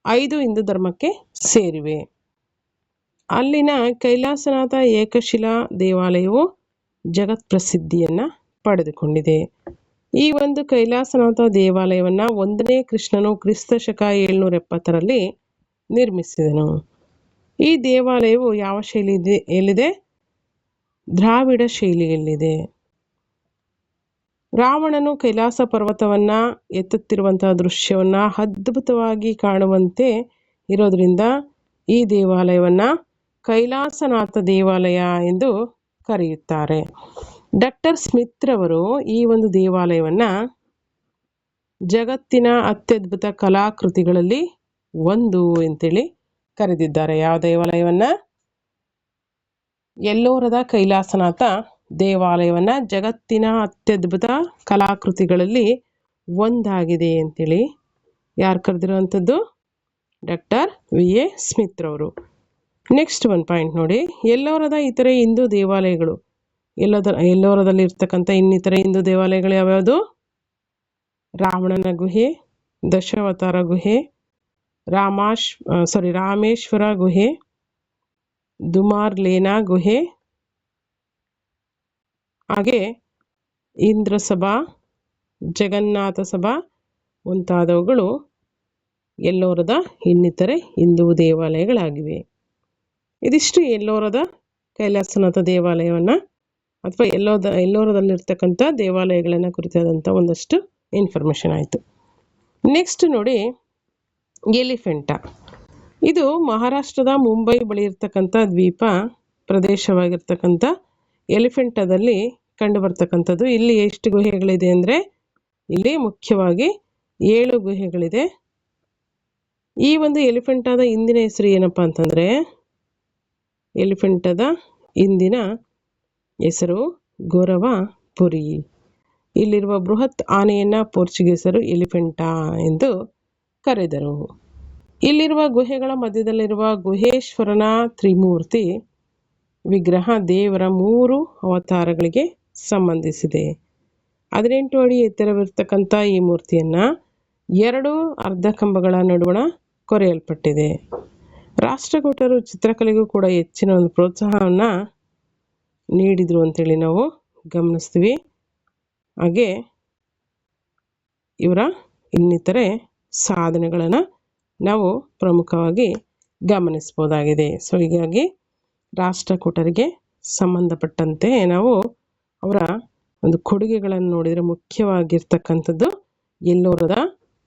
5 ಹಿಂದೂ ಧರ್ಮಕ್ಕೆ ಸೇರಿವೆ. ಅಲ್ಲಿನ ಕೈಲಾಸನಾಥ ಏಕಶಿಲಾ ದೇವಾಲಯವು ಜಗತ್ ಪ್ರಸಿದ್ಧಿಯನ್ನು ಪಡೆದುಕೊಂಡಿದೆ. ಈ ಒಂದು ಕೈಲಾಸನಾಥ ದೇವಾಲಯವನ್ನು 1ನೇ ಕೃಷ್ಣನು ಕ್ರಿಸ್ತ ಶಕ 770ರಲ್ಲಿ ನಿರ್ಮಿಸಿದನು. ಈ ದೇವಾಲಯವು ಯಾವ ಶೈಲಿಯಲ್ಲಿದೆ? ದ್ರಾವಿಡ ಶೈಲಿಯಲ್ಲಿದೆ. ರಾವಣನು ಕೈಲಾಸ ಪರ್ವತವನ್ನ ಎತ್ತುತ್ತಿರುವಂತಹ ದೃಶ್ಯವನ್ನ ಅದ್ಭುತವಾಗಿ ಕಾಣುವಂತೆ ಇರೋದ್ರಿಂದ ಈ ದೇವಾಲಯವನ್ನ ಕೈಲಾಸನಾಥ ದೇವಾಲಯ ಎಂದು ಕರೆಯುತ್ತಾರೆ. ಡಾಕ್ಟರ್ ಸ್ಮಿತ್ ರವರು ಈ ಒಂದು ದೇವಾಲಯವನ್ನ ಜಗತ್ತಿನ ಅತ್ಯದ್ಭುತ ಕಲಾಕೃತಿಗಳಲ್ಲಿ ಒಂದು ಅಂತೇಳಿ ಕರೆದಿದ್ದಾರೆ. ಯಾವ ದೇವಾಲಯವನ್ನ? ಎಲ್ಲೋರದ ಕೈಲಾಸನಾಥ ದೇವಾಲಯವನ್ನ ಜಗತ್ತಿನ ಅತ್ಯದ್ಭುತ ಕಲಾಕೃತಿಗಳಲ್ಲಿ ಒಂದಾಗಿದೆ ಅಂತೇಳಿ ಯಾರು ಕರೆದಿರುವಂಥದ್ದು? ಡಾಕ್ಟರ್ ವಿ.ಎ. ಸ್ಮಿತ್ ರವರು. ನೆಕ್ಸ್ಟ್ ಒಂದು ಪಾಯಿಂಟ್ ನೋಡಿ, ಎಲ್ಲೋರದ ಇತರೆ ಹಿಂದೂ ದೇವಾಲಯಗಳು. ಎಲ್ಲೋರದಲ್ಲಿ ಇರ್ತಕ್ಕಂಥ ಇನ್ನಿತರೆ ಹಿಂದೂ ದೇವಾಲಯಗಳು ಯಾವ್ಯಾವುದು? ರಾವಣನ ಗುಹೆ, ದಶಾವತಾರ ಗುಹೆ, ರಾಮೇಶ್ವರ ಗುಹೆ, ದುಮಾರ್ಲೇನಾ ಗುಹೆ, ಹಾಗೆ ಇಂದ್ರಸಭಾ, ಜಗನ್ನಾಥ ಸಭಾ ಮುಂತಾದವುಗಳು ಎಲ್ಲೋರದ ಇನ್ನಿತರೆ ಹಿಂದೂ ದೇವಾಲಯಗಳಾಗಿವೆ. ಇದಿಷ್ಟು ಎಲ್ಲೋರದ ಕೈಲಾಸನಾಥ ದೇವಾಲಯವನ್ನ ಅಥವಾ ಎಲ್ಲೋರದಲ್ಲಿರ್ತಕ್ಕಂಥ ದೇವಾಲಯಗಳನ್ನು ಕುರಿತಾದಂಥ ಒಂದಷ್ಟು ಇನ್ಫಾರ್ಮೇಷನ್ ಆಯಿತು. ನೆಕ್ಸ್ಟ್ ನೋಡಿ, ಎಲಿಫೆಂಟಾ. ಇದು ಮಹಾರಾಷ್ಟ್ರದ ಮುಂಬೈ ಬಳಿ ಇರ್ತಕ್ಕಂಥ ದ್ವೀಪ ಪ್ರದೇಶವಾಗಿರ್ತಕ್ಕಂಥ ಎಲಿಫೆಂಟಾದಲ್ಲಿ ಕಂಡು ಬರ್ತಕ್ಕಂಥದ್ದು. ಇಲ್ಲಿ ಎಷ್ಟು ಗುಹೆಗಳಿದೆ ಅಂದರೆ ಇಲ್ಲಿ ಮುಖ್ಯವಾಗಿ 7 ಗುಹೆಗಳಿದೆ. ಈ ಒಂದು ಎಲಿಫೆಂಟಾದ ಇಂದಿನ ಹೆಸರು ಏನಪ್ಪ ಅಂತಂದರೆ, ಎಲಿಫೆಂಟಾದ ಇಂದಿನ ಹೆಸರು ಗೊರವಪುರಿ. ಇಲ್ಲಿರುವ ಬೃಹತ್ ಆನೆಯನ್ನ ಪೋರ್ಚುಗೀಸರು ಎಲಿಫೆಂಟಾ ಎಂದು ಕರೆದರು. ಇಲ್ಲಿರುವ ಗುಹೆಗಳ ಮಧ್ಯದಲ್ಲಿರುವ ಗುಹೇಶ್ವರನ ತ್ರಿಮೂರ್ತಿ ವಿಗ್ರಹ ದೇವರ 3 ಅವತಾರಗಳಿಗೆ ಸಂಬಂಧಿಸಿದೆ. 18 ಅಡಿ ಎತ್ತರವಿರ್ತಕ್ಕಂಥ ಈ ಮೂರ್ತಿಯನ್ನ 2 ಅರ್ಧ ಕಂಬಗಳ ನಡುವಣ ಕೊರೆಯಲ್ಪಟ್ಟಿದೆ. ರಾಷ್ಟ್ರಕೂಟರು ಚಿತ್ರಕಲೆಗೂ ಕೂಡ ಹೆಚ್ಚಿನ ಒಂದು ಪ್ರೋತ್ಸಾಹವನ್ನ ನೀಡಿದ್ರು ಅಂತೇಳಿ ನಾವು ಗಮನಿಸ್ತೀವಿ. ಹಾಗೆ ಇವರ ಇನ್ನಿತರೆ ಸಾಧನೆಗಳನ್ನು ನಾವು ಪ್ರಮುಖವಾಗಿ ಗಮನಿಸ್ಬೋದಾಗಿದೆ. ಸೊ ಹೀಗಾಗಿ ರಾಷ್ಟ್ರಕೂಟರಿಗೆ ಸಂಬಂಧಪಟ್ಟಂತೆ ನಾವು ಅವರ ಒಂದು ಕೊಡುಗೆಗಳನ್ನು ನೋಡಿದರೆ ಮುಖ್ಯವಾಗಿರ್ತಕ್ಕಂಥದ್ದು ಎಲ್ಲೋರದ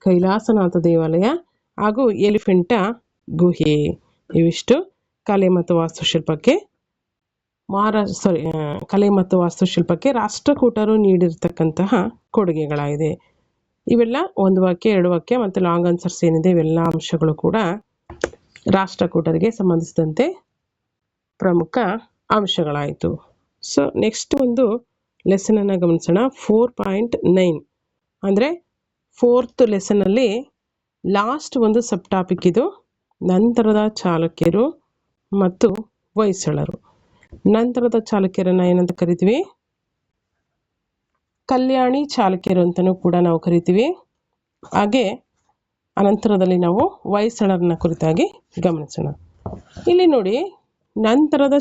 ಕೈಲಾಸನಾಥ ದೇವಾಲಯ ಹಾಗೂ ಎಲಿಫೆಂಟಾ ಗುಹೆ. ಇವಿಷ್ಟು ಕಲೆ ಮತ್ತು ವಾಸ್ತುಶಿಲ್ಪಕ್ಕೆ ರಾಷ್ಟ್ರಕೂಟರು ನೀಡಿರ್ತಕ್ಕಂತಹ ಕೊಡುಗೆಗಳಾಗಿದೆ. ಇವೆಲ್ಲ 1 ವಾಕ್ಯ 2 ವಾಕ್ಯ ಮತ್ತು ಲಾಂಗ್ ಆನ್ಸರ್ಸ್ ಏನಿದೆ ಇವೆಲ್ಲ ಅಂಶಗಳು ಕೂಡ ರಾಷ್ಟ್ರಕೂಟರಿಗೆ ಸಂಬಂಧಿಸಿದಂತೆ ಪ್ರಮುಖ ಅಂಶಗಳಾಯಿತು. ಸೊ ನೆಕ್ಸ್ಟ್ ಒಂದು ಲೆಸನನ್ನು ಗಮನಿಸೋಣ. 4.9 ಅಂದರೆ 4th ಲೆಸನಲ್ಲಿ ಲಾಸ್ಟ್ ಒಂದು ಸಬ್ ಟಾಪಿಕ್ ಇದು. ನಂತರದ ಚಾಲುಕ್ಯರು ಮತ್ತು ಹೊಯ್ಸಳರು. ನಂತರದ ಚಾಲುಕ್ಯರನ್ನು ಏನಂತ ಕರಿತೀವಿ? ಕಲ್ಯಾಣಿ ಚಾಲುಕ್ಯರು ಅಂತಲೂ ಕೂಡ ನಾವು ಕರಿತೀವಿ. ಹಾಗೆ ಅನಂತರದಲ್ಲಿ ನಾವು ಹೊಯ್ಸಳರನ್ನ ಕುರಿತಾಗಿ ಗಮನಿಸೋಣ. ಇಲ್ಲಿ ನೋಡಿ, ನಂತರದ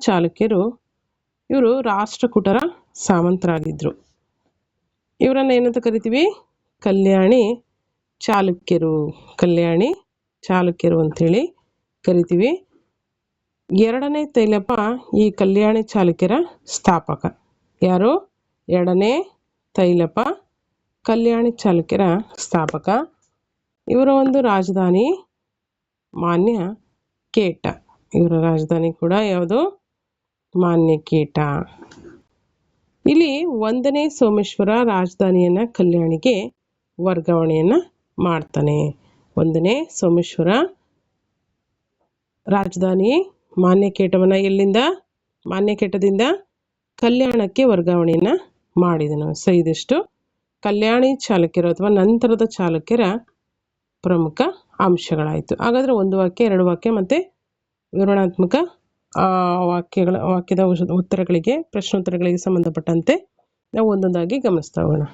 ಚಾಲುಕ್ಯರು ಇವರು ರಾಷ್ಟ್ರಕೂಟರ ಸಾಮಂತರಾಗಿದ್ದರು. ಇವರನ್ನು ಏನಂತ ಕರಿತೀವಿ? ಕಲ್ಯಾಣಿ ಚಾಲುಕ್ಯರು ಅಂಥೇಳಿ ಕರಿತೀವಿ. 2ನೇ ತೈಲಪ ಈ ಕಲ್ಯಾಣಿ ಚಾಲುಕ್ಯರ ಸ್ಥಾಪಕ. ಯಾರು? 2ನೇ ತೈಲಪ ಕಲ್ಯಾಣಿ ಚಾಲುಕ್ಯರ ಸ್ಥಾಪಕ. ಇವರ ಒಂದು ರಾಜಧಾನಿ ಮಾನ್ಯಕೇಟ. ಇವರ ರಾಜಧಾನಿ ಕೂಡ ಯಾವುದು? ಮಾನ್ಯಕೇಟ. ಇಲ್ಲಿ 1ನೇ ಸೋಮೇಶ್ವರ ರಾಜಧಾನಿಯನ್ನು ಕಲ್ಯಾಣಿಗೆ ವರ್ಗಾವಣೆಯನ್ನು ಮಾಡ್ತಾನೆ. 1ನೇ ಸೋಮೇಶ್ವರ ರಾಜಧಾನಿ ಮಾನ್ಯಕೇಟವನ್ನು ಎಲ್ಲಿಂದ? ಮಾನ್ಯಕೇಟದಿಂದ ಕಲ್ಯಾಣಕ್ಕೆ ವರ್ಗಾವಣೆಯನ್ನು ಮಾಡಿದನು. ಸೊ ಇದಿಷ್ಟು ಕಲ್ಯಾಣಿ ಚಾಲುಕ್ಯರು ಅಥವಾ ನಂತರದ ಚಾಲುಕ್ಯರ ಪ್ರಮುಖ ಅಂಶಗಳಾಯಿತು. ಹಾಗಾದರೆ 1 ವಾಕ್ಯ 2 ವಾಕ್ಯ ಮತ್ತು ವಿವರಣಾತ್ಮಕ ವಾಕ್ಯದ ಉತ್ತರಗಳಿಗೆ ಪ್ರಶ್ನೋತ್ತರಗಳಿಗೆ ಸಂಬಂಧಪಟ್ಟಂತೆ ನಾವು ಒಂದೊಂದಾಗಿ ಗಮನಿಸ್ತಾ ಹೋಗೋಣ.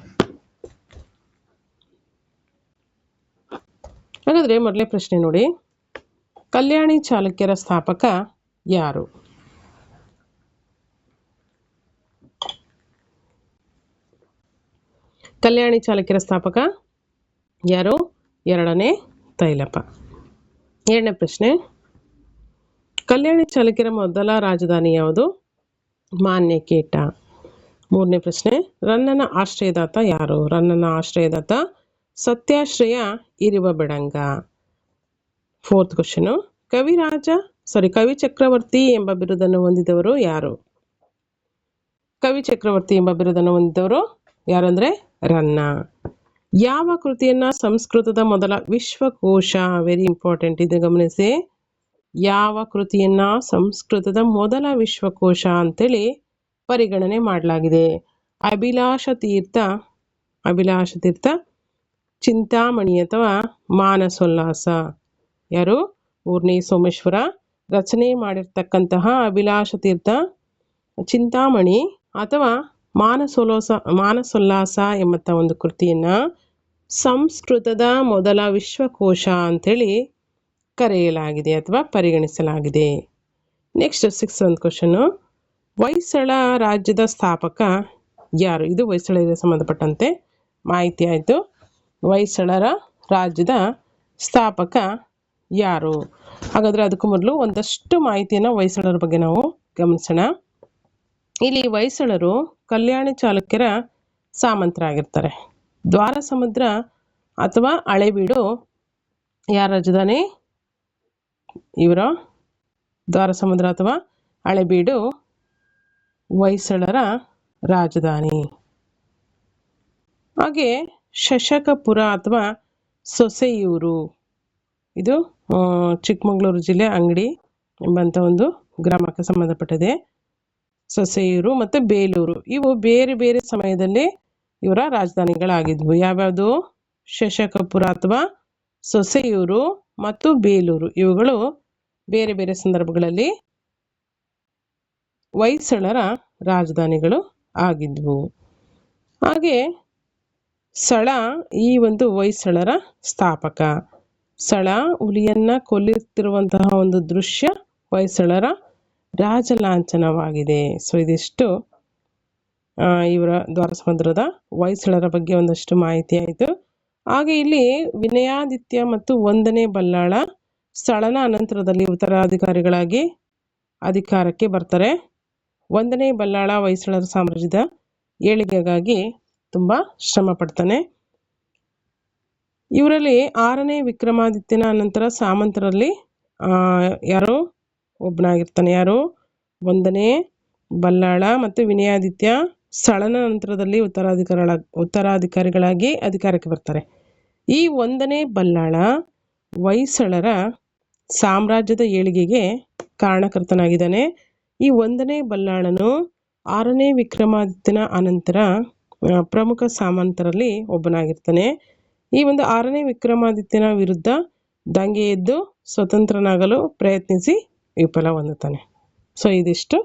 ಹಾಗಾದರೆ ಮೊದಲನೇ ಪ್ರಶ್ನೆ ನೋಡಿ, ಕಲ್ಯಾಣಿ ಚಾಲುಕ್ಯರ ಸ್ಥಾಪಕ ಯಾರು? ಕಲ್ಯಾಣಿ ಚಾಲುಕ್ಯರ ಸ್ಥಾಪಕ ಯಾರು? 2ನೇ ತೈಲಪ. 2ನೇ ಪ್ರಶ್ನೆ, ಕಲ್ಯಾಣಿ ಚಾಲುಕ್ಯರ ಮೊದಲ ರಾಜಧಾನಿ ಯಾವುದು? ಮಾನ್ಯಕೇಟ. ಮೂರನೇ ಪ್ರಶ್ನೆ, ರನ್ನನ ಆಶ್ರಯದಾತ ಯಾರು? ರನ್ನನ ಆಶ್ರಯದಾತ ಸತ್ಯಾಶ್ರಯ ಇರುವ ಬೆಡಂಗ. ಫೋರ್ತ್ ಕ್ವಶನು, ಕವಿ ಚಕ್ರವರ್ತಿ ಎಂಬ ಬಿರುದನ್ನು ಹೊಂದಿದವರು ಯಾರು? ಕವಿ ಚಕ್ರವರ್ತಿ ಎಂಬ ಬಿರುದನ್ನು ಹೊಂದಿದವರು ಯಾರಂದ್ರೆ ರನ್ನ. ಯಾವ ಕೃತಿಯನ್ನ ಸಂಸ್ಕೃತದ ಮೊದಲ ವಿಶ್ವಕೋಶ, ವೆರಿ ಇಂಪಾರ್ಟೆಂಟ್ ಇದು ಗಮನಿಸಿ, ಯಾವ ಕೃತಿಯನ್ನ ಸಂಸ್ಕೃತದ ಮೊದಲ ವಿಶ್ವಕೋಶ ಅಂತೇಳಿ ಪರಿಗಣನೆ ಮಾಡಲಾಗಿದೆ? ಅಭಿಲಾಷ ತೀರ್ಥ ಚಿಂತಾಮಣಿ ಅಥವಾ ಮಾನಸೋಲ್ಲಾಸ. ಯಾರು? ಊರ್ನಿ ಸೋಮೇಶ್ವರ ರಚನೆ ಮಾಡಿರ್ತಕ್ಕಂತಹ ಅಭಿಲಾಷ ತೀರ್ಥ ಚಿಂತಾಮಣಿ ಅಥವಾ ಮಾನಸೋಲ್ಲಾಸ ಎಂಬಂಥ ಒಂದು ಕೃತಿಯನ್ನ ಸಂಸ್ಕೃತದ ಮೊದಲ ವಿಶ್ವಕೋಶ ಅಂತೇಳಿ ಕರೆಯಲಾಗಿದೆ ಅಥವಾ ಪರಿಗಣಿಸಲಾಗಿದೆ. ನೆಕ್ಸ್ಟ್ 6th ಕ್ವಶನು, ಹೊಯ್ಸಳ ರಾಜ್ಯದ ಸ್ಥಾಪಕ ಯಾರು? ಇದು ಹೊಯ್ಸಳರಿಗೆ ಸಂಬಂಧಪಟ್ಟಂತೆ ಮಾಹಿತಿ ಆಯಿತು. ಹೊಯ್ಸಳರ ರಾಜ್ಯದ ಸ್ಥಾಪಕ ಯಾರು? ಹಾಗಾದರೆ ಅದಕ್ಕೂ ಮೊದಲು ಒಂದಷ್ಟು ಮಾಹಿತಿಯನ್ನು ಹೊಯ್ಸಳರ ಬಗ್ಗೆ ನಾವು ಗಮನಿಸೋಣ. ಇಲ್ಲಿ ಹೊಯ್ಸಳರು ಕಲ್ಯಾಣಿ ಚಾಲುಕ್ಯರ ಸಾಮಂತರಾಗಿರ್ತಾರೆ. ದ್ವಾರ ಸಮುದ್ರ ಅಥವಾ ಹಳೆಬೀಡು ಯಾರ ರಾಜಧಾನಿ? ಇವರ ದ್ವಾರ ಸಮುದ್ರ ಅಥವಾ ಹಳೆಬೀಡು ಹೊಯ್ಸಳರ ರಾಜಧಾನಿ. ಹಾಗೆ ಶಶಕಪುರ ಅಥವಾ ಸೊಸೆಯೂರು, ಇದು ಚಿಕ್ಕಮಗಳೂರು ಜಿಲ್ಲೆ ಅಂಗಡಿ ಎಂಬಂಥ ಒಂದು ಗ್ರಾಮಕ್ಕೆ ಸಂಬಂಧಪಟ್ಟಿದೆ. ಸೊಸೆಯೂರು ಮತ್ತು ಬೇಲೂರು ಇವು ಬೇರೆ ಬೇರೆ ಸಮಯದಲ್ಲಿ ಇವರ ರಾಜಧಾನಿಗಳಾಗಿದ್ವು. ಯಾವ್ಯಾವುದು? ಶಶಕಪುರ ಅಥವಾ ಸೊಸೆಯೂರು ಮತ್ತು ಬೇಲೂರು ಇವುಗಳು ಬೇರೆ ಬೇರೆ ಸಂದರ್ಭಗಳಲ್ಲಿ ಹೊಯ್ಸಳರ ರಾಜಧಾನಿಗಳು ಆಗಿದ್ವು. ಹಾಗೆ ಸಳ ಈ ಒಂದು ಹೊಯ್ಸಳರ ಸ್ಥಾಪಕ. ಸಳ ಹುಲಿಯನ್ನ ಕೊಲ್ಲುತ್ತಿರುವಂತಹ ಒಂದು ದೃಶ್ಯ ಹೊಯ್ಸಳರ ರಾಜಲಾಂಛನವಾಗಿದೆ. ಸೊ ಇದಿಷ್ಟು ಇವರ ದ್ವಾರಸಮುದ್ರದ ಹೊಯ್ಸಳರ ಬಗ್ಗೆ ಒಂದಷ್ಟು ಮಾಹಿತಿ ಆಯಿತು. ಹಾಗೆ ಇಲ್ಲಿ ವಿನಯಾದಿತ್ಯ ಮತ್ತು 1ನೇ ಬಲ್ಲಾಳ ಸಳನ ಅನಂತರದಲ್ಲಿ ಉತ್ತರಾಧಿಕಾರಿಗಳಾಗಿ ಅಧಿಕಾರಕ್ಕೆ ಬರ್ತಾರೆ. 1ನೇ ಬಲ್ಲಾಳ ಹೊಯ್ಸಳರ ಸಾಮ್ರಾಜ್ಯದ ಏಳಿಗೆಗಾಗಿ ತುಂಬ ಶ್ರಮ ಪಡ್ತಾನೆ. ಇವರಲ್ಲಿ 6ನೇ ವಿಕ್ರಮಾದಿತ್ಯನ ಅನಂತರ ಸಾಮಂತರಲ್ಲಿ ಯಾರು ಒಬ್ಬನಾಗಿರ್ತಾನೆ? ಯಾರು? 1ನೇ ಬಲ್ಲಾಳ ಮತ್ತು ವಿನಯಾದಿತ್ಯ ಸಳನ ನಂತರದಲ್ಲಿ ಉತ್ತರಾಧಿಕಾರಿಗಳಾಗಿ ಅಧಿಕಾರಕ್ಕೆ ಬರ್ತಾರೆ. ಈ 1ನೇ ಬಲ್ಲಾಳ ಹೊಯ್ಸಳರ ಸಾಮ್ರಾಜ್ಯದ ಏಳಿಗೆಗೆ ಕಾರಣಕರ್ತನಾಗಿದ್ದಾನೆ. ಈ 1ನೇ ಬಲ್ಲಾಳನು 6ನೇ ವಿಕ್ರಮಾದಿತ್ಯನ ಅನಂತರ ಪ್ರಮುಖ ಸಾಮಂತರಲ್ಲಿ ಒಬ್ಬನಾಗಿರ್ತಾನೆ. ಈ ಒಂದು 6ನೇ ವಿಕ್ರಮಾದಿತ್ಯನ ವಿರುದ್ಧ ದಂಗೆ ಎದ್ದು ಸ್ವತಂತ್ರನಾಗಲು ಪ್ರಯತ್ನಿಸಿ ವಿಫಲ ಹೊಂದುತ್ತಾನೆ. ಸೊ ಇದಿಷ್ಟು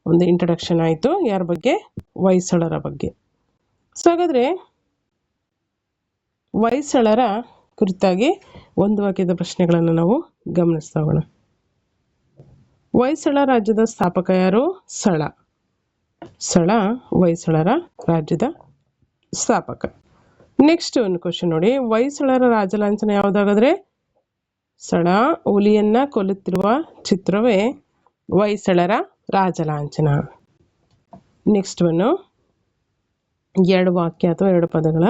ಒಂದು ಇಂಟ್ರಡಕ್ಷನ್ ಆಯಿತು. ಯಾರ ಬಗ್ಗೆ? ಹೊಯ್ಸಳರ ಬಗ್ಗೆ. ಸೊ ಹಾಗಾದರೆ ಹೊಯ್ಸಳರ ಕುರಿತಾಗಿ ಒಂದು ವಾಕ್ಯದ ಪ್ರಶ್ನೆಗಳನ್ನು ನಾವು ಗಮನಿಸ್ತಾ ಹೋಗೋಣ. ಹೊಯ್ಸಳ ರಾಜ್ಯದ ಸ್ಥಾಪಕ ಯಾರು? ಸಳ ಹೊಯ್ಸಳರ ರಾಜ್ಯದ ಸ್ಥಾಪಕ. ನೆಕ್ಸ್ಟ್ ಒಂದು ಕ್ವಶನ್ ನೋಡಿ, ಹೊಯ್ಸಳರ ರಾಜಲಾಂಛನ ಯಾವುದಾಗಾದ್ರೆ? ಸಳ ಹುಲಿಯನ್ನ ಕೊಲ್ಲುತ್ತಿರುವ ಚಿತ್ರವೇ ಹೊಯ್ಸಳರ ರಾಜಲಾಂಛನ. ನೆಕ್ಸ್ಟ್ ಒಂದು 2 ವಾಕ್ಯ ಅಥವಾ 2 ಪದಗಳ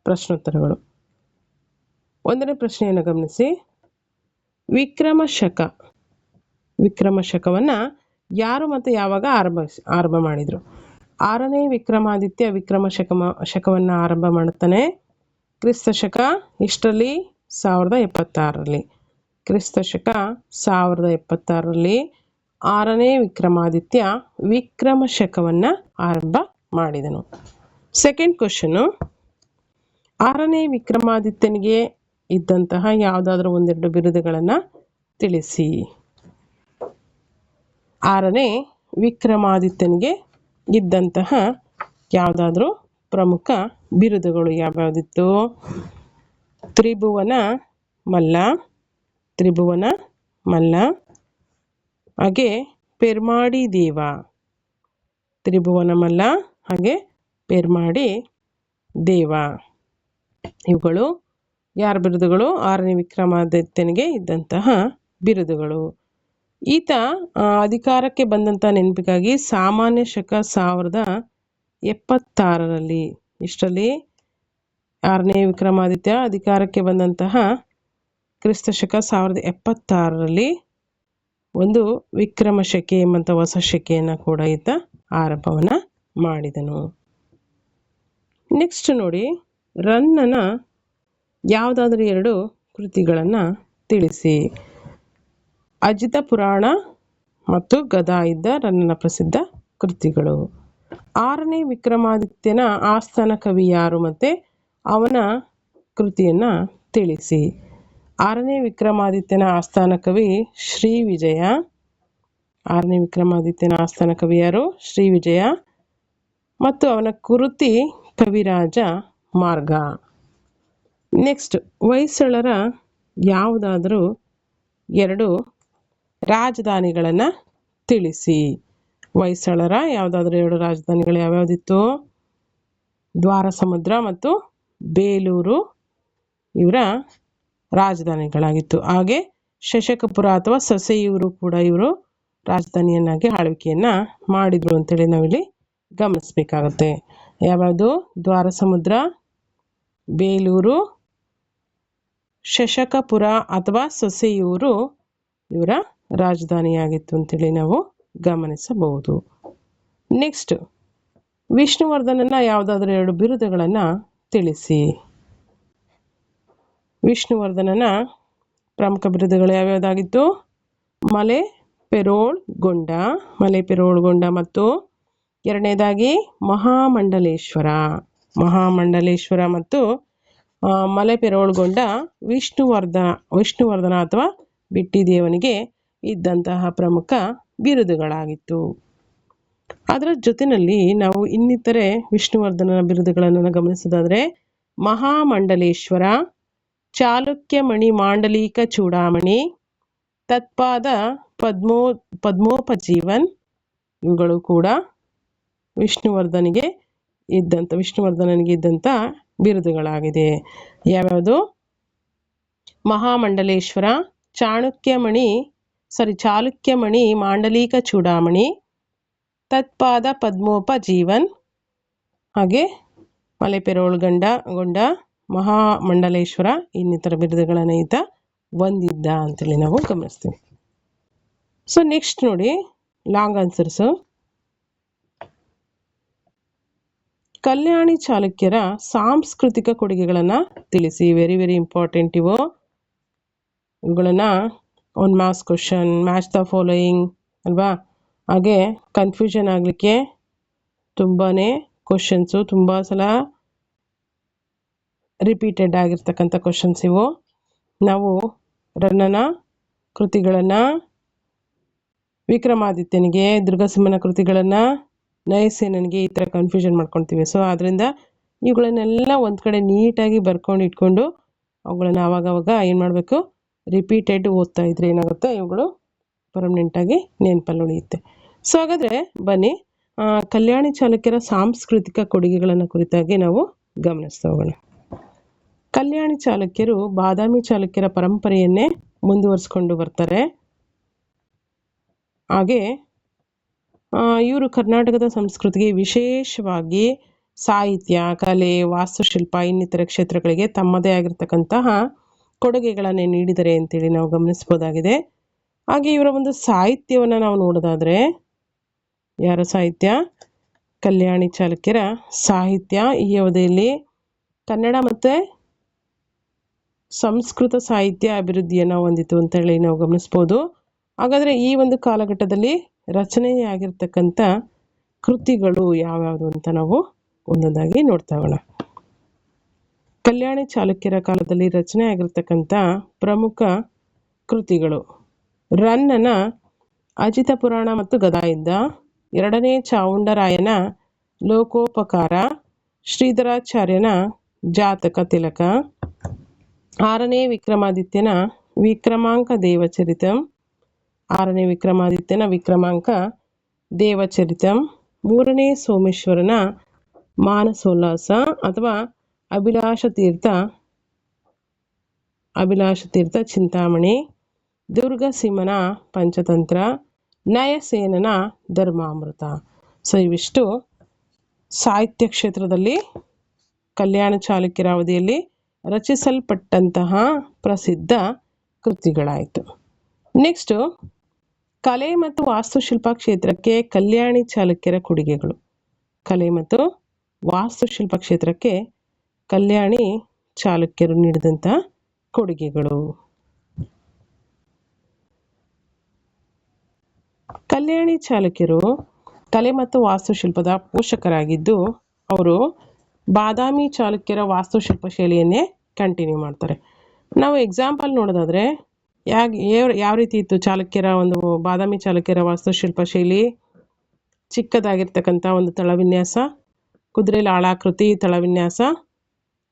ಪ್ರಶ್ನೋತ್ತರಗಳು. 1ನೇ ಪ್ರಶ್ನೆಯನ್ನು ಗಮನಿಸಿ. ವಿಕ್ರಮ ಶಕವನ್ನ ಯಾರು ಮತ್ತು ಯಾವಾಗ ಆರಂಭ ಮಾಡಿದ್ರು? 6ನೇ ವಿಕ್ರಮಾದಿತ್ಯ ಶಕವನ್ನ ಆರಂಭ ಮಾಡುತ್ತಾನೆ. ಕ್ರಿಸ್ತ ಶಕ ಇಷ್ಟರಲ್ಲಿ 1076ರಲ್ಲಿ. ಕ್ರಿಸ್ತ ಶಕ 1076ರಲ್ಲಿ 6ನೇ ವಿಕ್ರಮಾದಿತ್ಯ ವಿಕ್ರಮ ಶಕವನ್ನ ಆರಂಭ ಮಾಡಿದನು. ಸೆಕೆಂಡ್ ಕ್ವಶನು, 6ನೇ ವಿಕ್ರಮಾದಿತ್ಯನಿಗೆ ಇದ್ದಂತಹ ಯಾವುದಾದ್ರೂ 1-2 ಬಿರುದುಗಳನ್ನು ತಿಳಿಸಿ. 6ನೇ ವಿಕ್ರಮಾದಿತ್ಯನಿಗೆ ಇದ್ದಂತಹ ಯಾವುದಾದ್ರೂ ಪ್ರಮುಖ ಬಿರುದುಗಳು ಯಾವ್ಯಾವುದಿತ್ತು? ತ್ರಿಭುವನ ಮಲ್ಲ, ಹಾಗೆ ಪೆರ್ಮಾಡಿ ದೇವ. ತ್ರಿಭುವನ ಮಲ್ಲ ಹಾಗೆ ಪೆರ್ಮಾಡಿ ದೇವ ಇವುಗಳು ಯಾರ ಬಿರುದುಗಳು? 6ನೇ ವಿಕ್ರಮಾದಿತ್ಯನಿಗೆ ಇದ್ದಂತಹ ಬಿರುದುಗಳು. ಈತ ಅಧಿಕಾರಕ್ಕೆ ಬಂದಂಥ ನೆನಪಿಗಾಗಿ ಸಾಮಾನ್ಯ ಶಕ 76ರಲ್ಲಿ ಇಷ್ಟರಲ್ಲಿ 6ನೇ ವಿಕ್ರಮಾದಿತ್ಯ ಅಧಿಕಾರಕ್ಕೆ ಬಂದಂತಹ ಕ್ರಿಸ್ತಶಕ 1076ರಲ್ಲಿ ಒಂದು ವಿಕ್ರಮ ಶಕೆ ಎಂಬಂಥ ಹೊಸ ಶಕೆಯನ್ನು ಕೂಡ ಈತ ಆರಂಭವನ್ನು ಮಾಡಿದನು. ನೆಕ್ಸ್ಟ್ ನೋಡಿ, ರನ್ನನ ಯಾವುದಾದ್ರೂ 2 ಕೃತಿಗಳನ್ನು ತಿಳಿಸಿ. ಅಜಿತ ಪುರಾಣ ಮತ್ತು ಗದಾ ಇದ್ದ ರನ್ನನ ಪ್ರಸಿದ್ಧ ಕೃತಿಗಳು. 6ನೇ ವಿಕ್ರಮಾದಿತ್ಯನ ಆಸ್ಥಾನ ಕವಿ ಯಾರು ಮತ್ತು ಅವನ ಕೃತಿಯನ್ನು ತಿಳಿಸಿ. 6ನೇ ವಿಕ್ರಮಾದಿತ್ಯನ ಆಸ್ಥಾನ ಕವಿ ಶ್ರೀ ವಿಜಯ. 6ನೇ ವಿಕ್ರಮಾದಿತ್ಯನ ಆಸ್ಥಾನ ಕವಿ ಯಾರು? ಶ್ರೀ ವಿಜಯ. ಮತ್ತು ಅವನ ಕೃತಿ ಕವಿರಾಜ ಮಾರ್ಗ. ನೆಕ್ಸ್ಟ್, ಹೊಯ್ಸಳರ ಯಾವುದಾದರೂ 2 ರಾಜಧಾನಿಗಳನ್ನು ತಿಳಿಸಿ. ಹೊಯ್ಸಳರ ಯಾವುದಾದ್ರೂ 2 ರಾಜಧಾನಿಗಳು ಯಾವ್ಯಾವುದಿತ್ತು? ದ್ವಾರಸಮುದ್ರ ಮತ್ತು ಬೇಲೂರು ಇವರ ರಾಜಧಾನಿಗಳಾಗಿತ್ತು. ಹಾಗೆ ಶಶಕಪುರ ಅಥವಾ ಸೊಸೆಯೂರು ಕೂಡ ಇವರು ರಾಜಧಾನಿಯನ್ನಾಗಿ ಆಳ್ವಿಕೆಯನ್ನು ಮಾಡಿದರು ಅಂತೇಳಿ ನಾವಿಲ್ಲಿ ಗಮನಿಸಬೇಕಾಗುತ್ತೆ. ಯಾವ್ಯಾವುದು? ದ್ವಾರಸಮುದ್ರ, ಬೇಲೂರು, ಶಶಕಪುರ ಅಥವಾ ಸೊಸೆಯೂರು ಇವರ ರಾಜಧಾನಿಯಾಗಿತ್ತು ಅಂತೇಳಿ ನಾವು ಗಮನಿಸಬಹುದು. ನೆಕ್ಸ್ಟ್, ವಿಷ್ಣುವರ್ಧನನ ಯಾವುದಾದ್ರೂ 2 ಬಿರುದುಗಳನ್ನು ತಿಳಿಸಿ. ವಿಷ್ಣುವರ್ಧನನ ಪ್ರಮುಖ ಬಿರುದುಗಳು ಯಾವ್ಯಾವುದಾಗಿತ್ತು? ಮಲೆ ಪೆರೋಳ್ಗೊಂಡ ಮತ್ತು 2ನೇದಾಗಿ ಮಹಾಮಂಡಲೇಶ್ವರ ಮತ್ತು ಮಲೆ ಪೆರೋಳ್ಗೊಂಡ ವಿಷ್ಣುವರ್ಧನ ಅಥವಾ ಬಿಟ್ಟಿದೇವನಿಗೆ ಇದ್ದಂತಹ ಪ್ರಮುಖ ಬಿರುದುಗಳಾಗಿತ್ತು. ಅದರ ಜೊತೆಯಲ್ಲಿ ನಾವು ಇನ್ನಿತರೆ ವಿಷ್ಣುವರ್ಧನನ ಬಿರುದುಗಳನ್ನು ಗಮನಿಸೋದಾದರೆ ಮಹಾಮಂಡಲೇಶ್ವರ, ಚಾಲುಕ್ಯಮಣಿ ಮಾಂಡಲಿಕ ಚೂಡಾಮಣಿ, ತತ್ಪಾದ ಪದ್ಮೋಪಜೀವನ್ ಇವುಗಳು ಕೂಡ ವಿಷ್ಣುವರ್ಧನನಿಗೆ ಇದ್ದಂಥ ಬಿರುದುಗಳಾಗಿದೆ. ಯಾವ್ಯಾವುದು? ಮಹಾಮಂಡಲೇಶ್ವರ, ಚಾಲುಕ್ಯಮಣಿ ಮಾಂಡಲಿಕ ಚೂಡಾಮಣಿ, ತತ್ಪಾದ ಪದ್ಮೋಪಜೀವನ್, ಹಾಗೆ ಮಲೆ ಪೆರೋಳ್ಗೊಂಡ ಮಹಾಮಂಡಲೇಶ್ವರ ಇನ್ನಿತರ ಬಿರುದುಗಳನ್ನು ಈತ ಹೊಂದಿದ್ದ ಅಂತೇಳಿ ನಾವು ಗಮನಿಸ್ತೀವಿ. ಸೊ ನೆಕ್ಸ್ಟ್ ನೋಡಿ, ಲಾಂಗ್ ಆನ್ಸರ್ಸು. ಕಲ್ಯಾಣಿ ಚಾಲುಕ್ಯರ ಸಾಂಸ್ಕೃತಿಕ ಕೊಡುಗೆಗಳನ್ನು ತಿಳಿಸಿ. ವೆರಿ ವೆರಿ ಇಂಪಾರ್ಟೆಂಟ್ ಇವುಗಳನ್ನು 1 marks question, match the following ಅಲ್ವಾ. ಹಾಗೆ ಕನ್ಫ್ಯೂಷನ್ ಆಗಲಿಕ್ಕೆ ತುಂಬಾ ಕ್ವಶನ್ಸು, ತುಂಬ ಸಲ ರಿಪೀಟೆಡ್ ಆಗಿರ್ತಕ್ಕಂಥ ಕ್ವಶನ್ಸ್ ಇವು. ನಾವು ರನ್ನನ ಕೃತಿಗಳನ್ನು, ವಿಕ್ರಮಾದಿತ್ಯನಿಗೆ ದುರ್ಗಸಿಂಹನ ಕೃತಿಗಳನ್ನು, ನಯಸೇನನಿಗೆ ಈ ಥರ ಕನ್ಫ್ಯೂಷನ್ ಮಾಡ್ಕೊಳ್ತೀವಿ. ಸೊ ಆದ್ದರಿಂದ ಇವುಗಳನ್ನೆಲ್ಲ ಒಂದು ಕಡೆ ನೀಟಾಗಿ ಬರ್ಕೊಂಡು ಇಟ್ಕೊಂಡು ಅವುಗಳನ್ನು ಆವಾಗವಾಗ ಏನು ಮಾಡಬೇಕು? ರಿಪೀಟೆಡ್ ಓದ್ತಾ ಇದ್ರೆ ಏನಾಗುತ್ತೆ? ಇವುಗಳು ಪರ್ಮನೆಂಟಾಗಿ ನೆನಪಲ್ಲಿ ಉಳಿಯುತ್ತೆ. ಸೊ ಹಾಗಾದರೆ ಬನ್ನಿ, ಕಲ್ಯಾಣಿ ಚಾಲುಕ್ಯರ ಸಾಂಸ್ಕೃತಿಕ ಕೊಡುಗೆಗಳನ್ನು ಕುರಿತಾಗಿ ನಾವು ಗಮನಿಸ್ತಾ ಹೋಗೋಣ. ಕಲ್ಯಾಣಿ ಚಾಲುಕ್ಯರು ಬಾದಾಮಿ ಚಾಲುಕ್ಯರ ಪರಂಪರೆಯನ್ನೇ ಮುಂದುವರಿಸ್ಕೊಂಡು ಬರ್ತಾರೆ. ಹಾಗೆ ಇವರು ಕರ್ನಾಟಕದ ಸಂಸ್ಕೃತಿಗೆ ವಿಶೇಷವಾಗಿ ಸಾಹಿತ್ಯ, ಕಲೆ, ವಾಸ್ತುಶಿಲ್ಪ ಇನ್ನಿತರ ಕ್ಷೇತ್ರಗಳಿಗೆ ತಮ್ಮದೇ ಆಗಿರ್ತಕ್ಕಂತಹ ಕೊಡುಗೆಗಳನ್ನು ನೀಡಿದ್ದಾರೆ ಅಂತೇಳಿ ನಾವು ಗಮನಿಸ್ಬೋದಾಗಿದೆ. ಹಾಗೆ ಇವರ ಒಂದು ಸಾಹಿತ್ಯವನ್ನು ನಾವು ನೋಡೋದಾದರೆ, ಯಾರ ಸಾಹಿತ್ಯ? ಕಲ್ಯಾಣಿ ಚಾಲುಕ್ಯರ ಸಾಹಿತ್ಯ ಈ ಅವಧಿಯಲ್ಲಿ ಕನ್ನಡ ಮತ್ತು ಸಂಸ್ಕೃತ ಸಾಹಿತ್ಯ ಅಭಿವೃದ್ಧಿಯನ್ನು ಹೊಂದಿತು ಅಂತೇಳಿ ನಾವು ಗಮನಿಸ್ಬೋದು. ಹಾಗಾದರೆ ಈ ಒಂದು ಕಾಲಘಟ್ಟದಲ್ಲಿ ರಚನೆಯಾಗಿರ್ತಕ್ಕಂಥ ಕೃತಿಗಳು ಯಾವ್ಯಾವುದು ಅಂತ ನಾವು ಒಂದೊಂದಾಗಿ ನೋಡ್ತಾ ಹೋಗೋಣ. ಕಲ್ಯಾಣಿ ಚಾಲುಕ್ಯರ ಕಾಲದಲ್ಲಿ ರಚನೆ ಆಗಿರ್ತಕ್ಕಂಥ ಪ್ರಮುಖ ಕೃತಿಗಳು: ರನ್ನನ ಅಜಿತ ಪುರಾಣ ಮತ್ತು ಗದಾ ಇದ್ದ, 2ನೇ ಚಾವುಂಡರಾಯನ ಲೋಕೋಪಕಾರ, ಶ್ರೀಧರಾಚಾರ್ಯನ ಜಾತಕ ತಿಲಕ, 6ನೇ ವಿಕ್ರಮಾದಿತ್ಯನ ವಿಕ್ರಮಾಂಕ ದೇವಚರಿತಂ, 6ನೇ ವಿಕ್ರಮಾದಿತ್ಯನ ವಿಕ್ರಮಾಂಕ ದೇವಚರಿತಂ, 3ನೇ ಸೋಮೇಶ್ವರನ ಮಾನಸೋಲ್ಲಾಸ ಅಥವಾ ಅಭಿಲಾಷ ತೀರ್ಥ ಚಿಂತಾಮಣಿ, ದುರ್ಗಸಿಂಹನ ಪಂಚತಂತ್ರ, ನಯಸೇನನ ಧರ್ಮಾಮೃತ. ಸೊ ಇವಿಷ್ಟು ಸಾಹಿತ್ಯ ಕ್ಷೇತ್ರದಲ್ಲಿ ಕಲ್ಯಾಣ ಚಾಲುಕ್ಯರ ಅವಧಿಯಲ್ಲಿ ರಚಿಸಲ್ಪಟ್ಟಂತಹ ಪ್ರಸಿದ್ಧ ಕೃತಿಗಳಾಯಿತು. ನೆಕ್ಸ್ಟು ಕಲೆ ಮತ್ತು ವಾಸ್ತುಶಿಲ್ಪ ಕ್ಷೇತ್ರಕ್ಕೆ ಕಲ್ಯಾಣಿ ಚಾಲುಕ್ಯರ ಕೊಡುಗೆಗಳು. ಕಲೆ ಮತ್ತು ವಾಸ್ತುಶಿಲ್ಪ ಕ್ಷೇತ್ರಕ್ಕೆ ಕಲ್ಯಾಣಿ ಚಾಲುಕ್ಯರು ನೀಡಿದಂಥ ಕೊಡುಗೆಗಳು. ಕಲ್ಯಾಣಿ ಚಾಲುಕ್ಯರು ಕಲೆ ಮತ್ತು ವಾಸ್ತುಶಿಲ್ಪದ ಪೋಷಕರಾಗಿದ್ದು ಅವರು ಬಾದಾಮಿ ಚಾಲುಕ್ಯರ ವಾಸ್ತುಶಿಲ್ಪ ಶೈಲಿಯನ್ನೇ ಕಂಟಿನ್ಯೂ ಮಾಡ್ತಾರೆ. ನಾವು ಎಕ್ಸಾಂಪಲ್ ನೋಡೋದಾದರೆ ಯಾವ ರೀತಿ ಇತ್ತು ಚಾಲುಕ್ಯರ ಒಂದು ಬಾದಾಮಿ ಚಾಲುಕ್ಯರ ವಾಸ್ತುಶಿಲ್ಪ ಶೈಲಿ? ಚಿಕ್ಕದಾಗಿರ್ತಕ್ಕಂಥ ಒಂದು ತಳವಿನ್ಯಾಸ, ಕುದುರೆ ಲಾಳಾಕೃತಿ ತಳವಿನ್ಯಾಸ,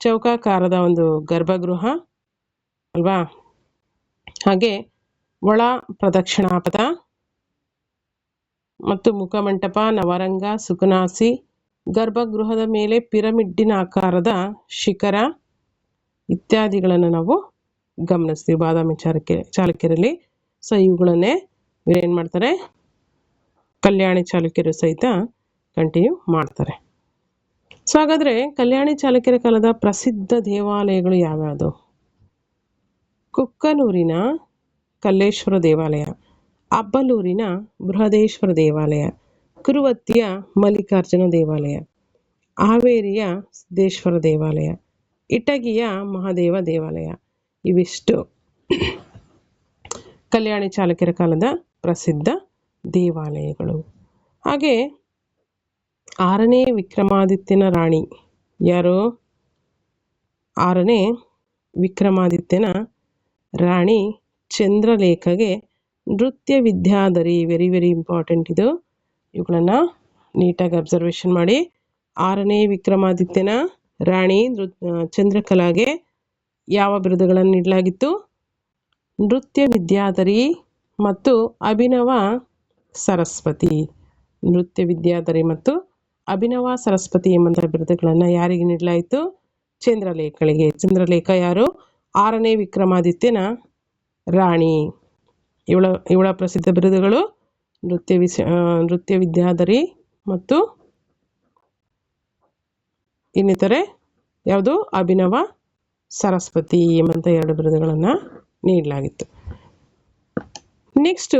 ಚೌಕಾಕಾರದ ಒಂದು ಗರ್ಭಗೃಹ ಅಲ್ವಾ, ಹಾಗೆ ಒಳ ಪ್ರದಕ್ಷಿಣಾಪಥ ಮತ್ತು ಮುಖಮಂಟಪ, ನವರಂಗ, ಸುಕನಾಸಿ, ಗರ್ಭಗೃಹದ ಮೇಲೆ ಪಿರಮಿಡ್ಡಿನ ಆಕಾರದ ಶಿಖರ ಇತ್ಯಾದಿಗಳನ್ನು ನಾವು ಗಮನಿಸ್ತೀವಿ ಬಾದಾಮಿ ಚಾಲುಕ್ಯರಲ್ಲಿ. ಸೊ ಇವುಗಳನ್ನೇ ಏನು ಮಾಡ್ತಾರೆ, ಕಲ್ಯಾಣಿ ಚಾಲುಕ್ಯರು ಸಹಿತ ಕಂಟಿನ್ಯೂ ಮಾಡ್ತಾರೆ. ಸೊ ಹಾಗಾದರೆ ಕಲ್ಯಾಣಿ ಚಾಲುಕ್ಯರ ಕಾಲದ ಪ್ರಸಿದ್ಧ ದೇವಾಲಯಗಳು ಯಾವ್ಯಾವುದು? ಕುಕ್ಕನೂರಿನ ಕಲ್ಲೇಶ್ವರ ದೇವಾಲಯ, ಅಬ್ಬಲೂರಿನ ಬೃಹದೇಶ್ವರ ದೇವಾಲಯ, ಕುರುವತ್ತಿಯ ಮಲ್ಲಿಕಾರ್ಜುನ ದೇವಾಲಯ, ಹಾವೇರಿಯ ಸಿದ್ದೇಶ್ವರ ದೇವಾಲಯ, ಇಟಗಿಯ ಮಹಾದೇವ ದೇವಾಲಯ. ಇವಿಷ್ಟು ಕಲ್ಯಾಣಿ ಚಾಲುಕ್ಯರ ಕಾಲದ ಪ್ರಸಿದ್ಧ ದೇವಾಲಯಗಳು. ಹಾಗೆ 6ನೇ ವಿಕ್ರಮಾದಿತ್ಯನ ರಾಣಿ ಯಾರು? 6ನೇ ವಿಕ್ರಮಾದಿತ್ಯನ ರಾಣಿ ಚಂದ್ರಲೇಖಗೆ ನೃತ್ಯ ವಿದ್ಯಾಧರಿ. ವೆರಿ ವೆರಿ ಇಂಪಾರ್ಟೆಂಟ್ ಇದು. ಇವುಗಳನ್ನು ನೀಟಾಗಿ ಅಬ್ಸರ್ವೇಷನ್ ಮಾಡಿ. 6ನೇ ವಿಕ್ರಮಾದಿತ್ಯನ ರಾಣಿ ಚಂದ್ರಕಲಾಗೆ ಯಾವ ಬಿರುದುಗಳನ್ನು ನೀಡಲಾಗಿತ್ತು? ನೃತ್ಯ ವಿದ್ಯಾಧರಿ ಮತ್ತು ಅಭಿನವ ಸರಸ್ವತಿ. ನೃತ್ಯ ವಿದ್ಯಾಧರಿ ಮತ್ತು ಅಭಿನವ ಸರಸ್ವತಿ ಎಂಬಂತಹ ಬಿರುದುಗಳನ್ನು ಯಾರಿಗೆ ನೀಡಲಾಯಿತು? ಚಂದ್ರಲೇಖಳಿಗೆ. ಚಂದ್ರಲೇಖ ಯಾರು? 6ನೇ ವಿಕ್ರಮಾದಿತ್ಯನ ರಾಣಿ. ಇವಳ ಪ್ರಸಿದ್ಧ ಬಿರುದುಗಳು ನೃತ್ಯ ವಿದ್ಯಾಧರಿ ಮತ್ತು ಇನ್ನಿತರೆ ಯಾವುದು? ಅಭಿನವ ಸರಸ್ವತಿ ಎಂಬಂಥ 2 ಬಿರುದುಗಳನ್ನು ನೀಡಲಾಗಿತ್ತು. ನೆಕ್ಸ್ಟು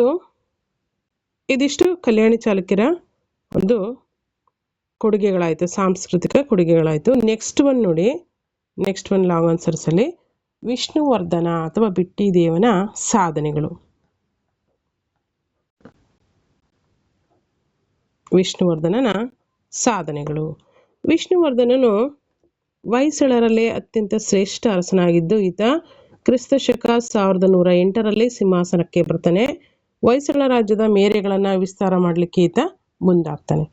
ಇದಿಷ್ಟು ಕಲ್ಯಾಣಿ ಚಾಲುಕ್ಯರ ಒಂದು ಕೊಡುಗೆಗಳಾಯಿತು, ಸಾಂಸ್ಕೃತಿಕ ಕೊಡುಗೆಗಳಾಯಿತು. ನೆಕ್ಸ್ಟ್ ಒನ್ ನೋಡಿ, ನೆಕ್ಸ್ಟ್ ಒನ್ ಲಾಂಗ್ ಆನ್ಸರ್ಸಲ್ಲಿ ವಿಷ್ಣುವರ್ಧನ ಅಥವಾ ಬಿಟ್ಟಿದೇವನ ಸಾಧನೆಗಳು. ವಿಷ್ಣುವರ್ಧನನ ಸಾಧನೆಗಳು. ವಿಷ್ಣುವರ್ಧನನು ಹೊಯ್ಸಳರಲ್ಲೇ ಅತ್ಯಂತ ಶ್ರೇಷ್ಠ ಅರಸನಾಗಿದ್ದು ಈತ ಕ್ರಿಸ್ತಶಕ 1108ರಲ್ಲಿ ಸಿಂಹಾಸನಕ್ಕೆ ಬರ್ತಾನೆ. ಹೊಯ್ಸಳ ರಾಜ್ಯದ ಮೇರೆಗಳನ್ನು ವಿಸ್ತಾರ ಮಾಡಲಿಕ್ಕೆ ಈತ ಮುಂದಾಗ್ತಾನೆ.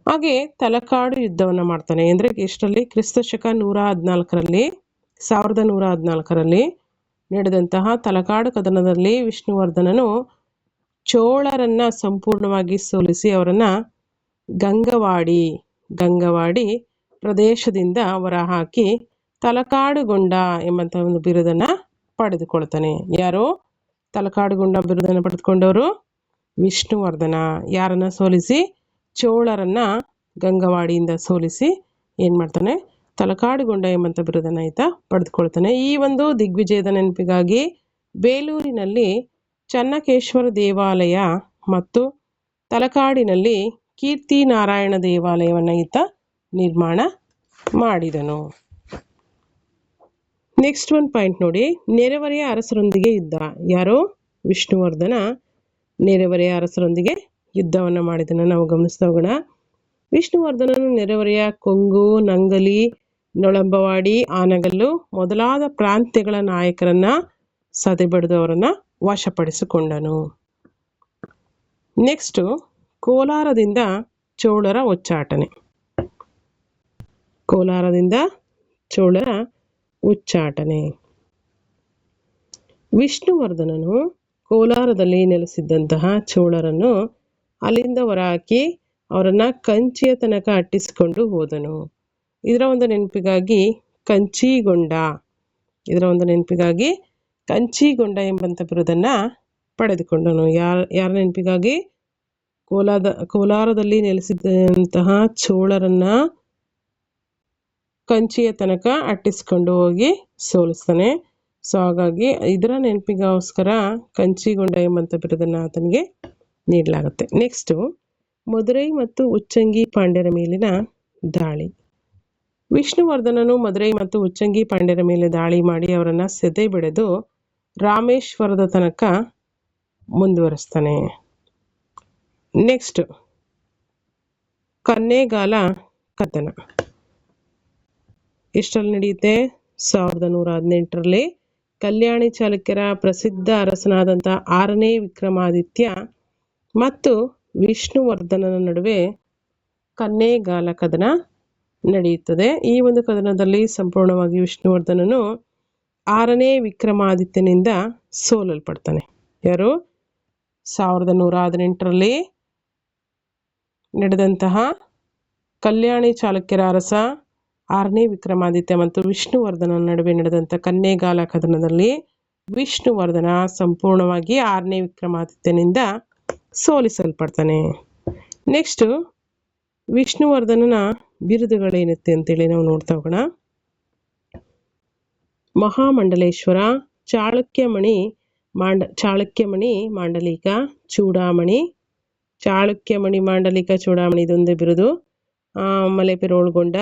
ಹಾಗೆ ತಲಕಾಡು ಯುದ್ಧವನ್ನು ಮಾಡ್ತಾನೆ. ಅಂದರೆ ಎಷ್ಟರಲ್ಲಿ? ಕ್ರಿಸ್ತಶಕ 1114ರಲ್ಲಿ ನಡೆದಂತಹ ತಲಕಾಡು ಕದನದಲ್ಲಿ ವಿಷ್ಣುವರ್ಧನನು ಚೋಳರನ್ನ ಸಂಪೂರ್ಣವಾಗಿ ಸೋಲಿಸಿ ಅವರನ್ನು ಗಂಗವಾಡಿ ಪ್ರದೇಶದಿಂದ ಹೊರಹಾಕಿ ತಲಕಾಡುಗೊಂಡ ಎಂಬಂಥ ಒಂದು ಬಿರುದನ್ನು ಪಡೆದುಕೊಳ್ತಾನೆ. ಯಾರು? ತಲಕಾಡುಗೊಂಡ ಬಿರುದನ್ನು ಪಡೆದುಕೊಂಡವರು ವಿಷ್ಣುವರ್ಧನ. ಯಾರನ್ನ ಸೋಲಿಸಿ? ಚೋಳರನ್ನ ಗಂಗವಾಡಿಯಿಂದ ಸೋಲಿಸಿ ಏನು ಮಾಡ್ತಾನೆ? ತಲಕಾಡುಗೊಂಡ ಎಂಬಂಥ ಬಿರುದನ್ನು ಈತ ಪಡೆದುಕೊಳ್ತಾನೆ. ಈ ಒಂದು ದಿಗ್ವಿಜಯದ ನೆನಪಿಗಾಗಿ ಬೇಲೂರಿನಲ್ಲಿ ಚನ್ನಕೇಶ್ವರ ದೇವಾಲಯ ಮತ್ತು ತಲಕಾಡಿನಲ್ಲಿ ಕೀರ್ತಿ ನಾರಾಯಣ ದೇವಾಲಯವನ್ನು ಈತ ನಿರ್ಮಾಣ ಮಾಡಿದನು. ನೆಕ್ಸ್ಟ್ ಒನ್ ಪಾಯಿಂಟ್ ನೋಡಿ, ನೆರೆಹೊರೆಯ ಅರಸರೊಂದಿಗೆ ಯುದ್ಧ. ಯಾರು? ವಿಷ್ಣುವರ್ಧನ ನೆರೆಹೊರೆಯ ಅರಸರೊಂದಿಗೆ ಯುದ್ಧವನ್ನು ಮಾಡಿದನ್ನು ನಾವು ಗಮನಿಸ್ತಾ ಹೋಗೋಣ. ವಿಷ್ಣುವರ್ಧನನು ನೆರೆಹೊರೆಯ ಕೊಂಗು, ನಂಗಲಿ, ನೊಳಂಬವಾಡಿ, ಆನಗಲ್ಲು ಮೊದಲಾದ ಪ್ರಾಂತ್ಯಗಳ ನಾಯಕರನ್ನ ಸದೆಬಡಿದು ಅವರನ್ನು ವಶಪಡಿಸಿಕೊಂಡನು. ನೆಕ್ಸ್ಟು ಕೋಲಾರದಿಂದ ಚೋಳರ ಉಚ್ಚಾಟನೆ. ಕೋಲಾರದಿಂದ ಚೋಳರ ಉಚ್ಚಾಟನೆ. ವಿಷ್ಣುವರ್ಧನನು ಕೋಲಾರದಲ್ಲಿ ನೆಲೆಸಿದ್ದಂತಹ ಚೋಳರನ್ನು ಅಲ್ಲಿಂದ ಹೊರಹಾಕಿ ಅವರನ್ನು ಕಂಚಿಯ ತನಕ ಅಟ್ಟಿಸಿಕೊಂಡು ಹೋದನು. ಇದರ ಒಂದು ನೆನಪಿಗಾಗಿ ಕಂಚಿಗೊಂಡ ಎಂಬಂಥ ಬಿರುದನ್ನು ಪಡೆದುಕೊಂಡನು. ಯಾರ ನೆನಪಿಗಾಗಿ? ಕೋಲಾರದಲ್ಲಿ ನೆಲೆಸಿದಂತಹ ಚೋಳರನ್ನ ಕಂಚಿಯ ತನಕ ಅಟ್ಟಿಸ್ಕೊಂಡು ಹೋಗಿ ಸೋಲಿಸ್ತಾನೆ. ಸೊ ಹಾಗಾಗಿ ಇದರ ನೆನಪಿಗೋಸ್ಕರ ಕಂಚಿಗೊಂಡ ಎಂಬಂತ ಬಿರುದನ್ನು ಆತನಿಗೆ ನೀಡಲಾಗುತ್ತೆ. ನೆಕ್ಸ್ಟು ಮದುರೈ ಮತ್ತು ಉಚ್ಚಂಗಿ ಪಾಂಡ್ಯರ ಮೇಲಿನ ದಾಳಿ. ವಿಷ್ಣುವರ್ಧನನು ಮದುರೈ ಮತ್ತು ಉಚ್ಚಂಗಿ ಪಾಂಡ್ಯರ ಮೇಲೆ ದಾಳಿ ಮಾಡಿ ಅವರನ್ನು ಸೆದೆ ಬೆಳೆದು ರಾಮೇಶ್ವರದ ತನಕ ಮುಂದುವರಿಸ್ತಾನೆ. ನೆಕ್ಸ್ಟ್ ಕನ್ನೇಗಾಲ ಕದನ ಎಷ್ಟರಲ್ಲಿ ನಡೆಯುತ್ತೆ? 1118ರಲ್ಲಿ ಕಲ್ಯಾಣಿ ಚಾಲುಕ್ಯರ ಪ್ರಸಿದ್ಧ ಅರಸನಾದಂಥ 6ನೇ ವಿಕ್ರಮಾದಿತ್ಯ ಮತ್ತು ವಿಷ್ಣುವರ್ಧನನ ನಡುವೆ ಕನ್ನೇಗಾಲ ಕದನ ನಡೆಯುತ್ತದೆ. ಈ ಒಂದು ಕದನದಲ್ಲಿ ಸಂಪೂರ್ಣವಾಗಿ ವಿಷ್ಣುವರ್ಧನನು 6ನೇ ವಿಕ್ರಮಾದಿತ್ಯನಿಂದ ಸೋಲಲ್ಪಡ್ತಾನೆ. ಯಾರು? 1118ರಲ್ಲಿ ನಡೆದಂತಹ ಕಲ್ಯಾಣಿ ಚಾಲುಕ್ಯರ ಅರಸ 6ನೇ ವಿಕ್ರಮಾದಿತ್ಯ ಮತ್ತು ವಿಷ್ಣುವರ್ಧನ ನಡುವೆ ನಡೆದಂಥ ಕನ್ನೇಗಾಲ ಕದನದಲ್ಲಿ ವಿಷ್ಣುವರ್ಧನ ಸಂಪೂರ್ಣವಾಗಿ 6ನೇ ವಿಕ್ರಮಾದಿತ್ಯನಿಂದ ಸೋಲಿಸಲ್ಪಡ್ತಾನೆ. ನೆಕ್ಸ್ಟು ವಿಷ್ಣುವರ್ಧನನ ಬಿರುದುಗಳೇನಿರುತ್ತೆ ಅಂತೇಳಿ ನಾವು ನೋಡ್ತಾ ಹೋಗೋಣ. ಮಹಾಮಂಡಲೇಶ್ವರ, ಚಾಳುಕ್ಯಮಣಿ ಮಾಂಡಲಿಕ, ಚೂಡಾಮಣಿ. ಚಾಳುಕ್ಯಮಣಿ ಮಾಂಡಲಿಕ ಚೂಡಾಮಣಿ ಇದೊಂದೇ ಬಿರುದು. ಮಲೆಪೆರು ಒಳಗೊಂಡ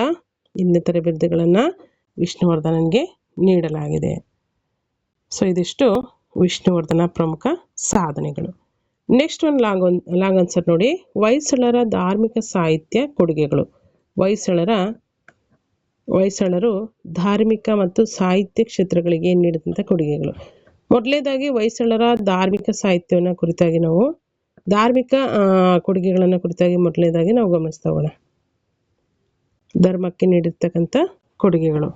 ಇನ್ನಿತರ ಬಿರುದುಗಳನ್ನು ವಿಷ್ಣುವರ್ಧನನಿಗೆ ನೀಡಲಾಗಿದೆ. ಸೊ ಇದಿಷ್ಟು ವಿಷ್ಣುವರ್ಧನ ಪ್ರಮುಖ ಸಾಧನೆಗಳು. ನೆಕ್ಸ್ಟ್ ಒಂದು ಲಾಂಗ್ ಆನ್ಸರ್ ನೋಡಿ. ಹೊಯ್ಸಳರ ಧಾರ್ಮಿಕ ಸಾಹಿತ್ಯ ಕೊಡುಗೆಗಳು. ಹೊಯ್ಸಳರು ಧಾರ್ಮಿಕ ಮತ್ತು ಸಾಹಿತ್ಯ ಕ್ಷೇತ್ರಗಳಿಗೆ ನೀಡಿದಂಥ ಕೊಡುಗೆಗಳು. ಮೊದಲನೇದಾಗಿ ಹೊಯ್ಸಳರ ಧಾರ್ಮಿಕ ಸಾಹಿತ್ಯವನ್ನು ಕುರಿತಾಗಿ ನಾವು ಧಾರ್ಮಿಕ ಕೊಡುಗೆಗಳನ್ನು ಕುರಿತಾಗಿ ಮೊದಲನೇದಾಗಿ ನಾವು ಗಮನಿಸ್ತಾ ಹೋಗೋಣ. ಧರ್ಮಕ್ಕೆ ನೀಡಿರ್ತಕ್ಕಂಥ ಕೊಡುಗೆಗಳು.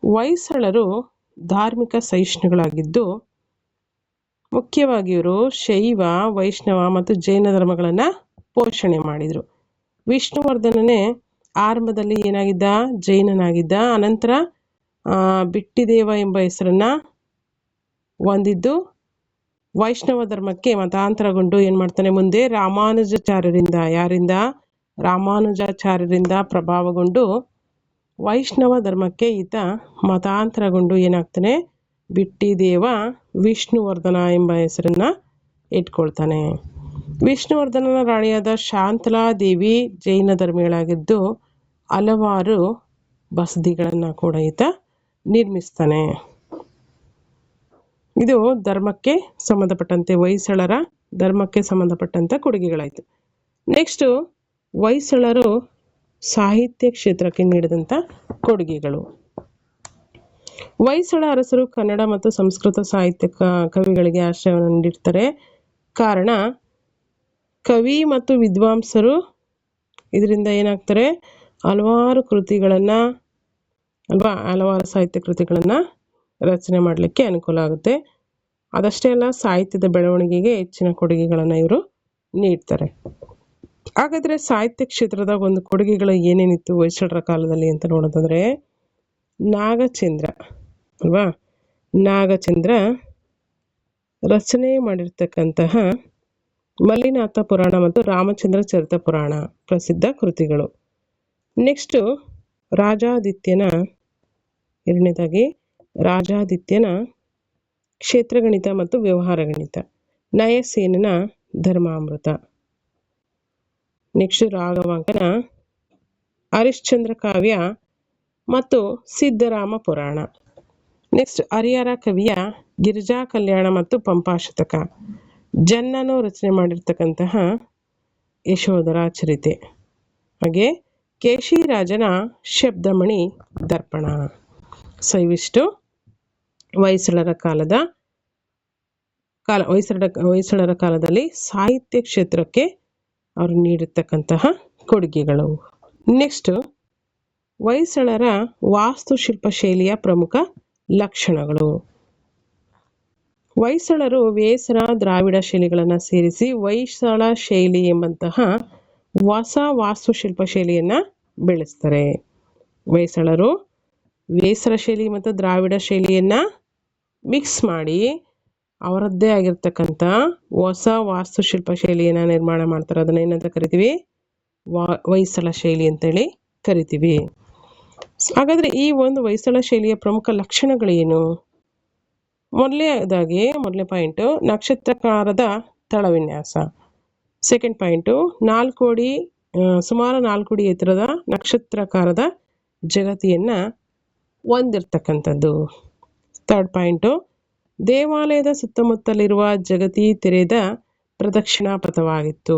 ಹೊಯ್ಸಳರು ಧಾರ್ಮಿಕ ಸಹಿಷ್ಣುಗಳಾಗಿದ್ದು ಮುಖ್ಯವಾಗಿ ಇವರು ಶೈವ, ವೈಷ್ಣವ ಮತ್ತು ಜೈನ ಧರ್ಮಗಳನ್ನು ಪೋಷಣೆ ಮಾಡಿದರು. ವಿಷ್ಣುವರ್ಧನನೇ ಆರಂಭದಲ್ಲಿ ಏನಾಗಿದ್ದ? ಜೈನನಾಗಿದ್ದ. ಅನಂತರ ಬಿಟ್ಟಿದೇವ ಎಂಬ ಹೆಸರನ್ನು ಹೊಂದಿದ್ದು ವೈಷ್ಣವ ಧರ್ಮಕ್ಕೆ ಮತಾಂತರಗೊಂಡು ಏನು ಮಾಡ್ತಾನೆ? ಮುಂದೆ ರಾಮಾನುಜಾಚಾರ್ಯರಿಂದ ಪ್ರಭಾವಗೊಂಡು ವೈಷ್ಣವ ಧರ್ಮಕ್ಕೆ ಈತ ಮತಾಂತರಗೊಂಡು ಏನಾಗ್ತಾನೆ? ಬಿಟ್ಟಿದೇವ ವಿಷ್ಣುವರ್ಧನ ಎಂಬ ಹೆಸರನ್ನು ಇಟ್ಕೊಳ್ತಾನೆ. ವಿಷ್ಣುವರ್ಧನನ ರಾಣಿಯಾದ ಶಾಂತಲಾದೇವಿ ಜೈನ ಧರ್ಮಿಗಳಾಗಿದ್ದು ಹಲವಾರು ಬಸದಿಗಳನ್ನು ಕೂಡ ಈತ ನಿರ್ಮಿಸ್ತಾನೆ. ಇದು ಧರ್ಮಕ್ಕೆ ಸಂಬಂಧಪಟ್ಟಂತೆ ಹೊಯ್ಸಳರ ಧರ್ಮಕ್ಕೆ ಸಂಬಂಧಪಟ್ಟಂಥ ಕೊಡುಗೆಗಳಾಯಿತು. ನೆಕ್ಸ್ಟು ಹೊಯ್ಸಳರು ಸಾಹಿತ್ಯ ಕ್ಷೇತ್ರಕ್ಕೆ ನೀಡಿದಂಥ ಕೊಡುಗೆಗಳು. ಹೊಯ್ಸಳ ಅರಸರು ಕನ್ನಡ ಮತ್ತು ಸಂಸ್ಕೃತ ಸಾಹಿತ್ಯ ಕವಿಗಳಿಗೆ ಆಶ್ರಯವನ್ನು ನೀಡಿರ್ತಾರೆ. ಕಾರಣ ಕವಿ ಮತ್ತು ವಿದ್ವಾಂಸರು ಇದರಿಂದ ಏನಾಗ್ತಾರೆ? ಹಲವಾರು ಸಾಹಿತ್ಯ ಕೃತಿಗಳನ್ನು ರಚನೆ ಮಾಡಲಿಕ್ಕೆ ಅನುಕೂಲ ಆಗುತ್ತೆ. ಅದಷ್ಟೇ ಅಲ್ಲ, ಸಾಹಿತ್ಯದ ಬೆಳವಣಿಗೆಗೆ ಹೆಚ್ಚಿನ ಕೊಡುಗೆಗಳನ್ನು ಇವರು ನೀಡ್ತಾರೆ. ಹಾಗಾದರೆ ಸಾಹಿತ್ಯ ಕ್ಷೇತ್ರದಾಗ ಒಂದು ಕೊಡುಗೆಗಳು ಏನೇನಿತ್ತು ಹೊಯ್ಸಳರ ಕಾಲದಲ್ಲಿ ಅಂತ ನೋಡೋದಾದರೆ, ನಾಗಚಂದ್ರ ಅಲ್ವಾ? ನಾಗಚಂದ್ರ ರಚನೆ ಮಾಡಿರ್ತಕ್ಕಂತಹ ಮಲ್ಲಿನಾಥ ಪುರಾಣ ಮತ್ತು ರಾಮಚಂದ್ರ ಚರಿತ ಪುರಾಣ ಪ್ರಸಿದ್ಧ ಕೃತಿಗಳು. ನೆಕ್ಸ್ಟು ರಾಜಾದಿತ್ಯನ ಕ್ಷೇತ್ರಗಣಿತ ಮತ್ತು ವ್ಯವಹಾರ ಗಣಿತ, ನಯಸೇನನ ಧರ್ಮಾಮೃತ, ನೆಕ್ಸ್ಟ್ ರಾಘವಾಂಕನ ಹರಿಶ್ಚಂದ್ರ ಕಾವ್ಯ ಮತ್ತು ಸಿದ್ಧರಾಮ ಪುರಾಣ. ನೆಕ್ಸ್ಟ್ ಹರಿಹರ ಕವಿಯ ಗಿರಿಜಾ ಕಲ್ಯಾಣ ಮತ್ತು ಪಂಪಾಶತಕ, ಜನ್ನನು ರಚನೆ ಮಾಡಿರ್ತಕ್ಕಂತಹ ಯಶೋಧರ ಚರಿತೆ, ಹಾಗೆ ಕೇಶಿರಾಜನ ಶಬ್ದಮಣಿ ದರ್ಪಣ. ಸೊ ಇವಿಷ್ಟು ಹೊಯ್ಸಳರ ಕಾಲದಲ್ಲಿ ಸಾಹಿತ್ಯ ಕ್ಷೇತ್ರಕ್ಕೆ ಅವರು ನೀಡಿರ್ತಕ್ಕಂತಹ ಕೊಡುಗೆಗಳು. ನೆಕ್ಸ್ಟ್ ಹೊಯ್ಸಳರ ವಾಸ್ತುಶಿಲ್ಪ ಶೈಲಿಯ ಪ್ರಮುಖ ಲಕ್ಷಣಗಳು. ಹೊಯ್ಸಳರು ವೇಸರ, ದ್ರಾವಿಡ ಶೈಲಿಗಳನ್ನು ಸೇರಿಸಿ ಹೊಯ್ಸಳ ಶೈಲಿ ಎಂಬಂತಹ ಹೊಸ ವಾಸ್ತುಶಿಲ್ಪ ಶೈಲಿಯನ್ನು ಬೆಳೆಸ್ತಾರೆ. ಹೊಯ್ಸಳರು ವೇಸರ ಶೈಲಿ ಮತ್ತು ದ್ರಾವಿಡ ಶೈಲಿಯನ್ನು ಮಿಕ್ಸ್ ಮಾಡಿ ಅವರದ್ದೇ ಆಗಿರ್ತಕ್ಕಂಥ ಹೊಸ ವಾಸ್ತುಶಿಲ್ಪ ಶೈಲಿಯನ್ನು ನಿರ್ಮಾಣ ಮಾಡ್ತಾರೆ. ಅದನ್ನ ಏನಂತ ಕರಿತೀವಿ? ಹೊಯ್ಸಳ ಶೈಲಿ ಅಂತೇಳಿ ಕರಿತೀವಿ. ಹಾಗಾದರೆ ಈ ಒಂದು ಹೊಯ್ಸಳ ಶೈಲಿಯ ಪ್ರಮುಖ ಲಕ್ಷಣಗಳೇನು? ಮೊದಲನೇ ಪಾಯಿಂಟು ನಕ್ಷತ್ರಾಕಾರದ ತಳವಿನ್ಯಾಸ. ಸೆಕೆಂಡ್ ಪಾಯಿಂಟು ಸುಮಾರು 4 ಅಡಿ ಎತ್ತರದ ನಕ್ಷತ್ರಾಕಾರದ ಜಗತಿಯನ್ನು ಹೊಂದಿರತಕ್ಕಂಥದ್ದು. ಥರ್ಡ್ ಪಾಯಿಂಟು ದೇವಾಲಯದ ಸುತ್ತಮುತ್ತಲಿರುವ ಜಗತಿ ತೆರೆದ ಪ್ರದಕ್ಷಿಣಾ ಪಥವಾಗಿತ್ತು.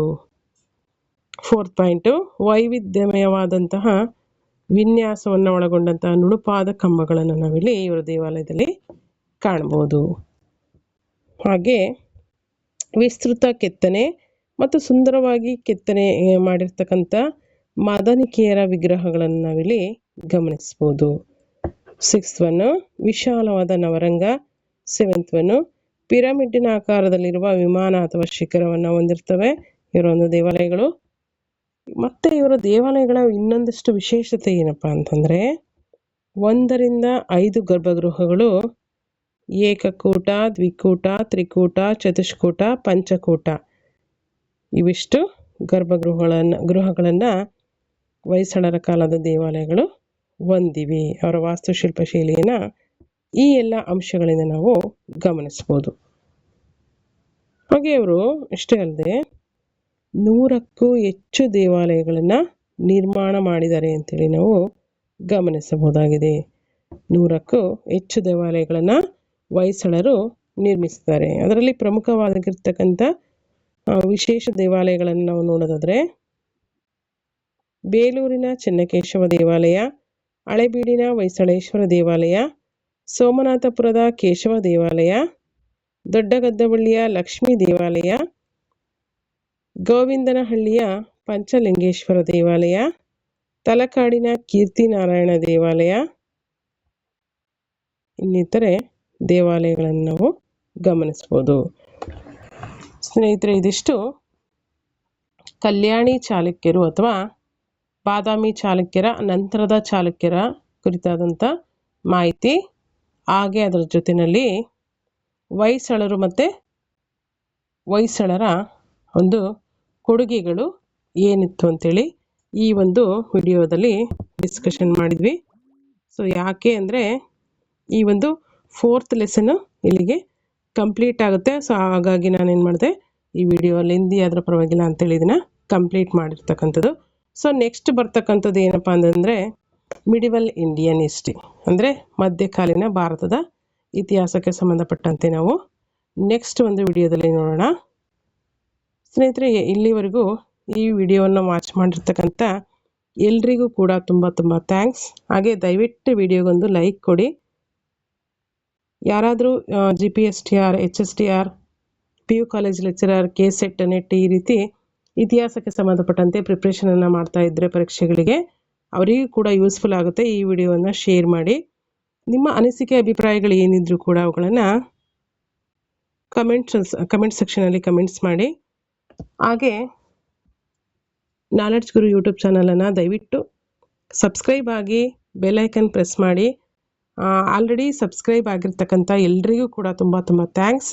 ಫೋರ್ತ್ ಪಾಯಿಂಟು ವೈವಿಧ್ಯಮಯವಾದಂತಹ ವಿನ್ಯಾಸವನ್ನು ಒಳಗೊಂಡಂತಹ ನುಣುಪಾದ ಕಂಬಗಳನ್ನು ನಾವಿಲ್ಲಿ ಇವರ ದೇವಾಲಯದಲ್ಲಿ ಕಾಣಬಹುದು. ಹಾಗೆ ವಿಸ್ತೃತ ಕೆತ್ತನೆ ಮತ್ತು ಸುಂದರವಾಗಿ ಕೆತ್ತನೆ ಮಾಡಿರ್ತಕ್ಕಂಥ ಮದನಿಕೆಯರ ವಿಗ್ರಹಗಳನ್ನು ನಾವಿಲ್ಲಿ ಗಮನಿಸ್ಬೋದು. 6th ಒನ್ ವಿಶಾಲವಾದ ನವರಂಗ. 7th ಒನ್ ಪಿರಮಿಡ್ಡಿನ ಆಕಾರದಲ್ಲಿರುವ ವಿಮಾನ ಅಥವಾ ಶಿಖರವನ್ನು ಹೊಂದಿರ್ತವೆ ಇವರ ಒಂದು ದೇವಾಲಯಗಳು. ಮತ್ತು ಇವರ ದೇವಾಲಯಗಳ ಇನ್ನೊಂದಷ್ಟು ವಿಶೇಷತೆ ಏನಪ್ಪ ಅಂತಂದರೆ 1 ರಿಂದ 5 ಗರ್ಭಗೃಹಗಳು ಏಕಕೂಟ, ದ್ವಿಕೂಟ, ತ್ರಿಕೂಟ, ಚತುಷ್ಕೂಟ, ಪಂಚಕೂಟ ಇವಿಷ್ಟು ಗೃಹಗಳನ್ನು ಹೊಯ್ಸಳರ ಕಾಲದ ದೇವಾಲಯಗಳು ಹೊಂದಿವೆ. ಅವರ ವಾಸ್ತುಶಿಲ್ಪ ಶೈಲಿಯನ್ನು ಈ ಎಲ್ಲ ಅಂಶಗಳಿಂದ ನಾವು ಗಮನಿಸ್ಬೋದು. ಹಾಗೆ ಅವರು ಇಷ್ಟೇ ಅಲ್ಲದೆ 100ಕ್ಕೂ ಹೆಚ್ಚು ದೇವಾಲಯಗಳನ್ನು ನಿರ್ಮಾಣ ಮಾಡಿದ್ದಾರೆ ಅಂತೇಳಿ ನಾವು ಗಮನಿಸಬಹುದಾಗಿದೆ. 100ಕ್ಕೂ ಹೆಚ್ಚು ದೇವಾಲಯಗಳನ್ನು ಹೊಯ್ಸಳರು ನಿರ್ಮಿಸಿದ್ದಾರೆ. ಅದರಲ್ಲಿ ಪ್ರಮುಖವಾಗಿರ್ತಕ್ಕಂಥ ವಿಶೇಷ ದೇವಾಲಯಗಳನ್ನು ನಾವು ನೋಡೋದಾದರೆ ಬೇಲೂರಿನ ಚೆನ್ನಕೇಶವ ದೇವಾಲಯ, ಹಳೆಬೀಡಿನ ಹೊಯ್ಸಳೇಶ್ವರ ದೇವಾಲಯ, ಸೋಮನಾಥಪುರದ ಕೇಶವ ದೇವಾಲಯ, ದೊಡ್ಡಗದ್ದವಳ್ಳಿಯ ಲಕ್ಷ್ಮೀ ದೇವಾಲಯ, ಗೋವಿಂದನಹಳ್ಳಿಯ ಪಂಚಲಿಂಗೇಶ್ವರ ದೇವಾಲಯ, ತಲಕಾಡಿನ ಕೀರ್ತಿನಾರಾಯಣ ದೇವಾಲಯ ಇನ್ನಿತರೆ ದೇವಾಲಯಗಳನ್ನು ನಾವು ಗಮನಿಸ್ಬೋದು. ಸ್ನೇಹಿತರೆ, ಇದಿಷ್ಟು ಕಲ್ಯಾಣಿ ಚಾಲುಕ್ಯರು ಅಥವಾ ಬಾದಾಮಿ ಚಾಲುಕ್ಯರ ನಂತರದ ಚಾಲುಕ್ಯರ ಕುರಿತಾದಂಥ ಮಾಹಿತಿ. ಹಾಗೆ ಅದರ ಜೊತೆಯಲ್ಲಿ ಹೊಯ್ಸಳರು ಮತ್ತು ಹೊಯ್ಸಳರ ಒಂದು ಕೊಡುಗೆಗಳು ಏನಿತ್ತು ಅಂತೇಳಿ ಈ ಒಂದು ವಿಡಿಯೋದಲ್ಲಿ ಡಿಸ್ಕಷನ್ ಮಾಡಿದ್ವಿ. ಸೊ ಯಾಕೆ ಅಂದರೆ ಈ ಒಂದು 4th ಲೆಸನ್ನು ಇಲ್ಲಿಗೆ ಕಂಪ್ಲೀಟ್ ಆಗುತ್ತೆ. ಸೊ ಹಾಗಾಗಿ ನಾನೇನು ಮಾಡಿದೆ, ಈ ವಿಡಿಯೋ ಲೆಂದಿ ಆದರೂ ಪರವಾಗಿಲ್ಲ ಅಂತೇಳಿ ಇದನ್ನು ಕಂಪ್ಲೀಟ್ ಮಾಡಿರ್ತಕ್ಕಂಥದ್ದು. ಸೊ ನೆಕ್ಸ್ಟ್ ಬರ್ತಕ್ಕಂಥದ್ದು ಏನಪ್ಪ ಅಂತಂದರೆ ಮಿಡಿವಲ್ ಇಂಡಿಯನ್ ಹಿಸ್ಟ್ರಿ, ಅಂದರೆ ಮಧ್ಯಕಾಲೀನ ಭಾರತದ ಇತಿಹಾಸಕ್ಕೆ ಸಂಬಂಧಪಟ್ಟಂತೆ ನಾವು ನೆಕ್ಸ್ಟ್ ಒಂದು ವಿಡಿಯೋದಲ್ಲಿ ನೋಡೋಣ. ಸ್ನೇಹಿತರೆ, ಇಲ್ಲಿವರೆಗೂ ಈ ವಿಡಿಯೋವನ್ನು ವಾಚ್ ಮಾಡಿರ್ತಕ್ಕಂಥ ಎಲ್ರಿಗೂ ಕೂಡ ತುಂಬ ತುಂಬ ಥ್ಯಾಂಕ್ಸ್. ಹಾಗೆ ದಯವಿಟ್ಟು ವಿಡಿಯೋಗೊಂದು ಲೈಕ್ ಕೊಡಿ. ಯಾರಾದರೂ GPSTR, HSTR, PU college lecturer, KSET, net ಈ ರೀತಿ ಇತಿಹಾಸಕ್ಕೆ ಸಂಬಂಧಪಟ್ಟಂತೆ ಪ್ರಿಪ್ರೇಷನನ್ನು ಮಾಡ್ತಾ ಇದ್ದರೆ ಪರೀಕ್ಷೆಗಳಿಗೆ ಅವರಿಗೂ ಕೂಡ ಯೂಸ್ಫುಲ್ ಆಗುತ್ತೆ. ಈ ವಿಡಿಯೋವನ್ನು ಶೇರ್ ಮಾಡಿ. ನಿಮ್ಮ ಅನಿಸಿಕೆ ಅಭಿಪ್ರಾಯಗಳು ಏನಿದ್ರು ಕೂಡ ಅವುಗಳನ್ನು ಕಮೆಂಟ್ ಸೆಕ್ಷನಲ್ಲಿ ಕಮೆಂಟ್ಸ್ ಮಾಡಿ. ಹಾಗೆ ನಾಲೆಡ್ಜ್ ಗುರು ಯೂಟ್ಯೂಬ್ ಚಾನಲನ್ನು ದಯವಿಟ್ಟು ಸಬ್ಸ್ಕ್ರೈಬ್ ಆಗಿ ಬೆಲ್ ಐಕನ್ ಪ್ರೆಸ್ ಮಾಡಿ. ಆಲ್ರೆಡಿ ಸಬ್ಸ್ಕ್ರೈಬ್ ಆಗಿರ್ತಕ್ಕಂಥ ಎಲ್ರಿಗೂ ಕೂಡ ತುಂಬ ತುಂಬ ಥ್ಯಾಂಕ್ಸ್.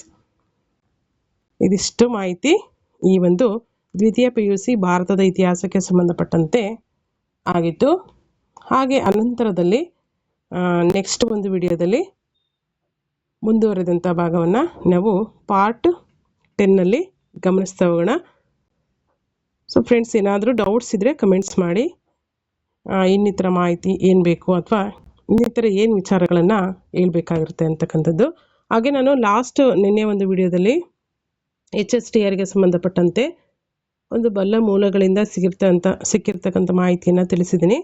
ಇದಿಷ್ಟು ಮಾಹಿತಿ ಈ ಒಂದು ದ್ವಿತೀಯ PUC ಭಾರತದ ಇತಿಹಾಸಕ್ಕೆ ಸಂಬಂಧಪಟ್ಟಂತೆ ಆಗಿತ್ತು. ಹಾಗೆ ಅನಂತರದಲ್ಲಿ ನೆಕ್ಸ್ಟ್ ಒಂದು ವಿಡಿಯೋದಲ್ಲಿ ಮುಂದುವರೆದಂಥ ಭಾಗವನ್ನು ನಾವು ಪಾರ್ಟ್ 10ನಲ್ಲಿ ಗಮನಿಸ್ತಾ ಹೋಗೋಣ. ಸೊ ಫ್ರೆಂಡ್ಸ್, ಏನಾದರೂ ಡೌಟ್ಸ್ ಇದ್ದರೆ ಕಮೆಂಟ್ಸ್ ಮಾಡಿ. ಇನ್ನಿತರ ಮಾಹಿತಿ ಏನು ಬೇಕು ಅಥವಾ ಇನ್ನಿತರ ಏನು ವಿಚಾರಗಳನ್ನು ಹೇಳ್ಬೇಕಾಗಿರುತ್ತೆ ಅಂತಕ್ಕಂಥದ್ದು. ಹಾಗೆ ನಾನು ನಿನ್ನೆ ಒಂದು ವಿಡಿಯೋದಲ್ಲಿ HSTRಗೆ ಸಂಬಂಧಪಟ್ಟಂತೆ ಒಂದು ಬಲ್ಲ ಮೂಲಗಳಿಂದ ಸಿಕ್ಕಿರ್ತಕ್ಕಂಥ ಮಾಹಿತಿಯನ್ನು ತಿಳಿಸಿದ್ದೀನಿ.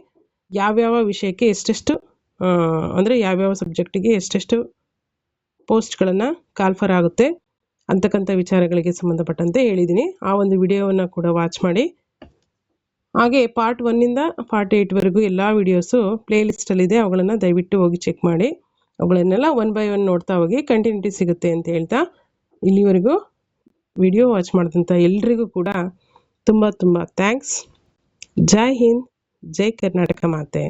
ಯಾವ್ಯಾವ ವಿಷಯಕ್ಕೆ ಎಷ್ಟೆಷ್ಟು ಅಂದರೆ ಯಾವ್ಯಾವ ಸಬ್ಜೆಕ್ಟಿಗೆ ಎಷ್ಟೆಷ್ಟು ಪೋಸ್ಟ್ಗಳನ್ನು ಕಾಲ್ಫರ್ ಆಗುತ್ತೆ ಅಂತಕ್ಕಂಥ ವಿಚಾರಗಳಿಗೆ ಸಂಬಂಧಪಟ್ಟಂತೆ ಹೇಳಿದ್ದೀನಿ. ಆ ಒಂದು ವಿಡಿಯೋವನ್ನು ಕೂಡ ವಾಚ್ ಮಾಡಿ. ಹಾಗೆ ಪಾರ್ಟ್ 1ಇಂದ ಪಾರ್ಟ್ 8ವರೆಗೂ ಎಲ್ಲ ವಿಡಿಯೋಸು ಪ್ಲೇಲಿಸ್ಟಲ್ಲಿದೆ. ಅವುಗಳನ್ನು ದಯವಿಟ್ಟು ಹೋಗಿ ಚೆಕ್ ಮಾಡಿ. ಅವುಗಳನ್ನೆಲ್ಲ 1 by 1 ನೋಡ್ತಾ ಹೋಗಿ ಕಂಟಿನ್ಯೂಟಿ ಸಿಗುತ್ತೆ ಅಂತ ಹೇಳ್ತಾ ಇಲ್ಲಿವರೆಗೂ ವಿಡಿಯೋ ವಾಚ್ ಮಾಡಿದಂಥ ಎಲ್ರಿಗೂ ಕೂಡ ತುಂಬ ತುಂಬ ಥ್ಯಾಂಕ್ಸ್. ಜೈ ಹಿಂದ್, ಜೈ ಕರ್ನಾಟಕ ಮಾತೆ.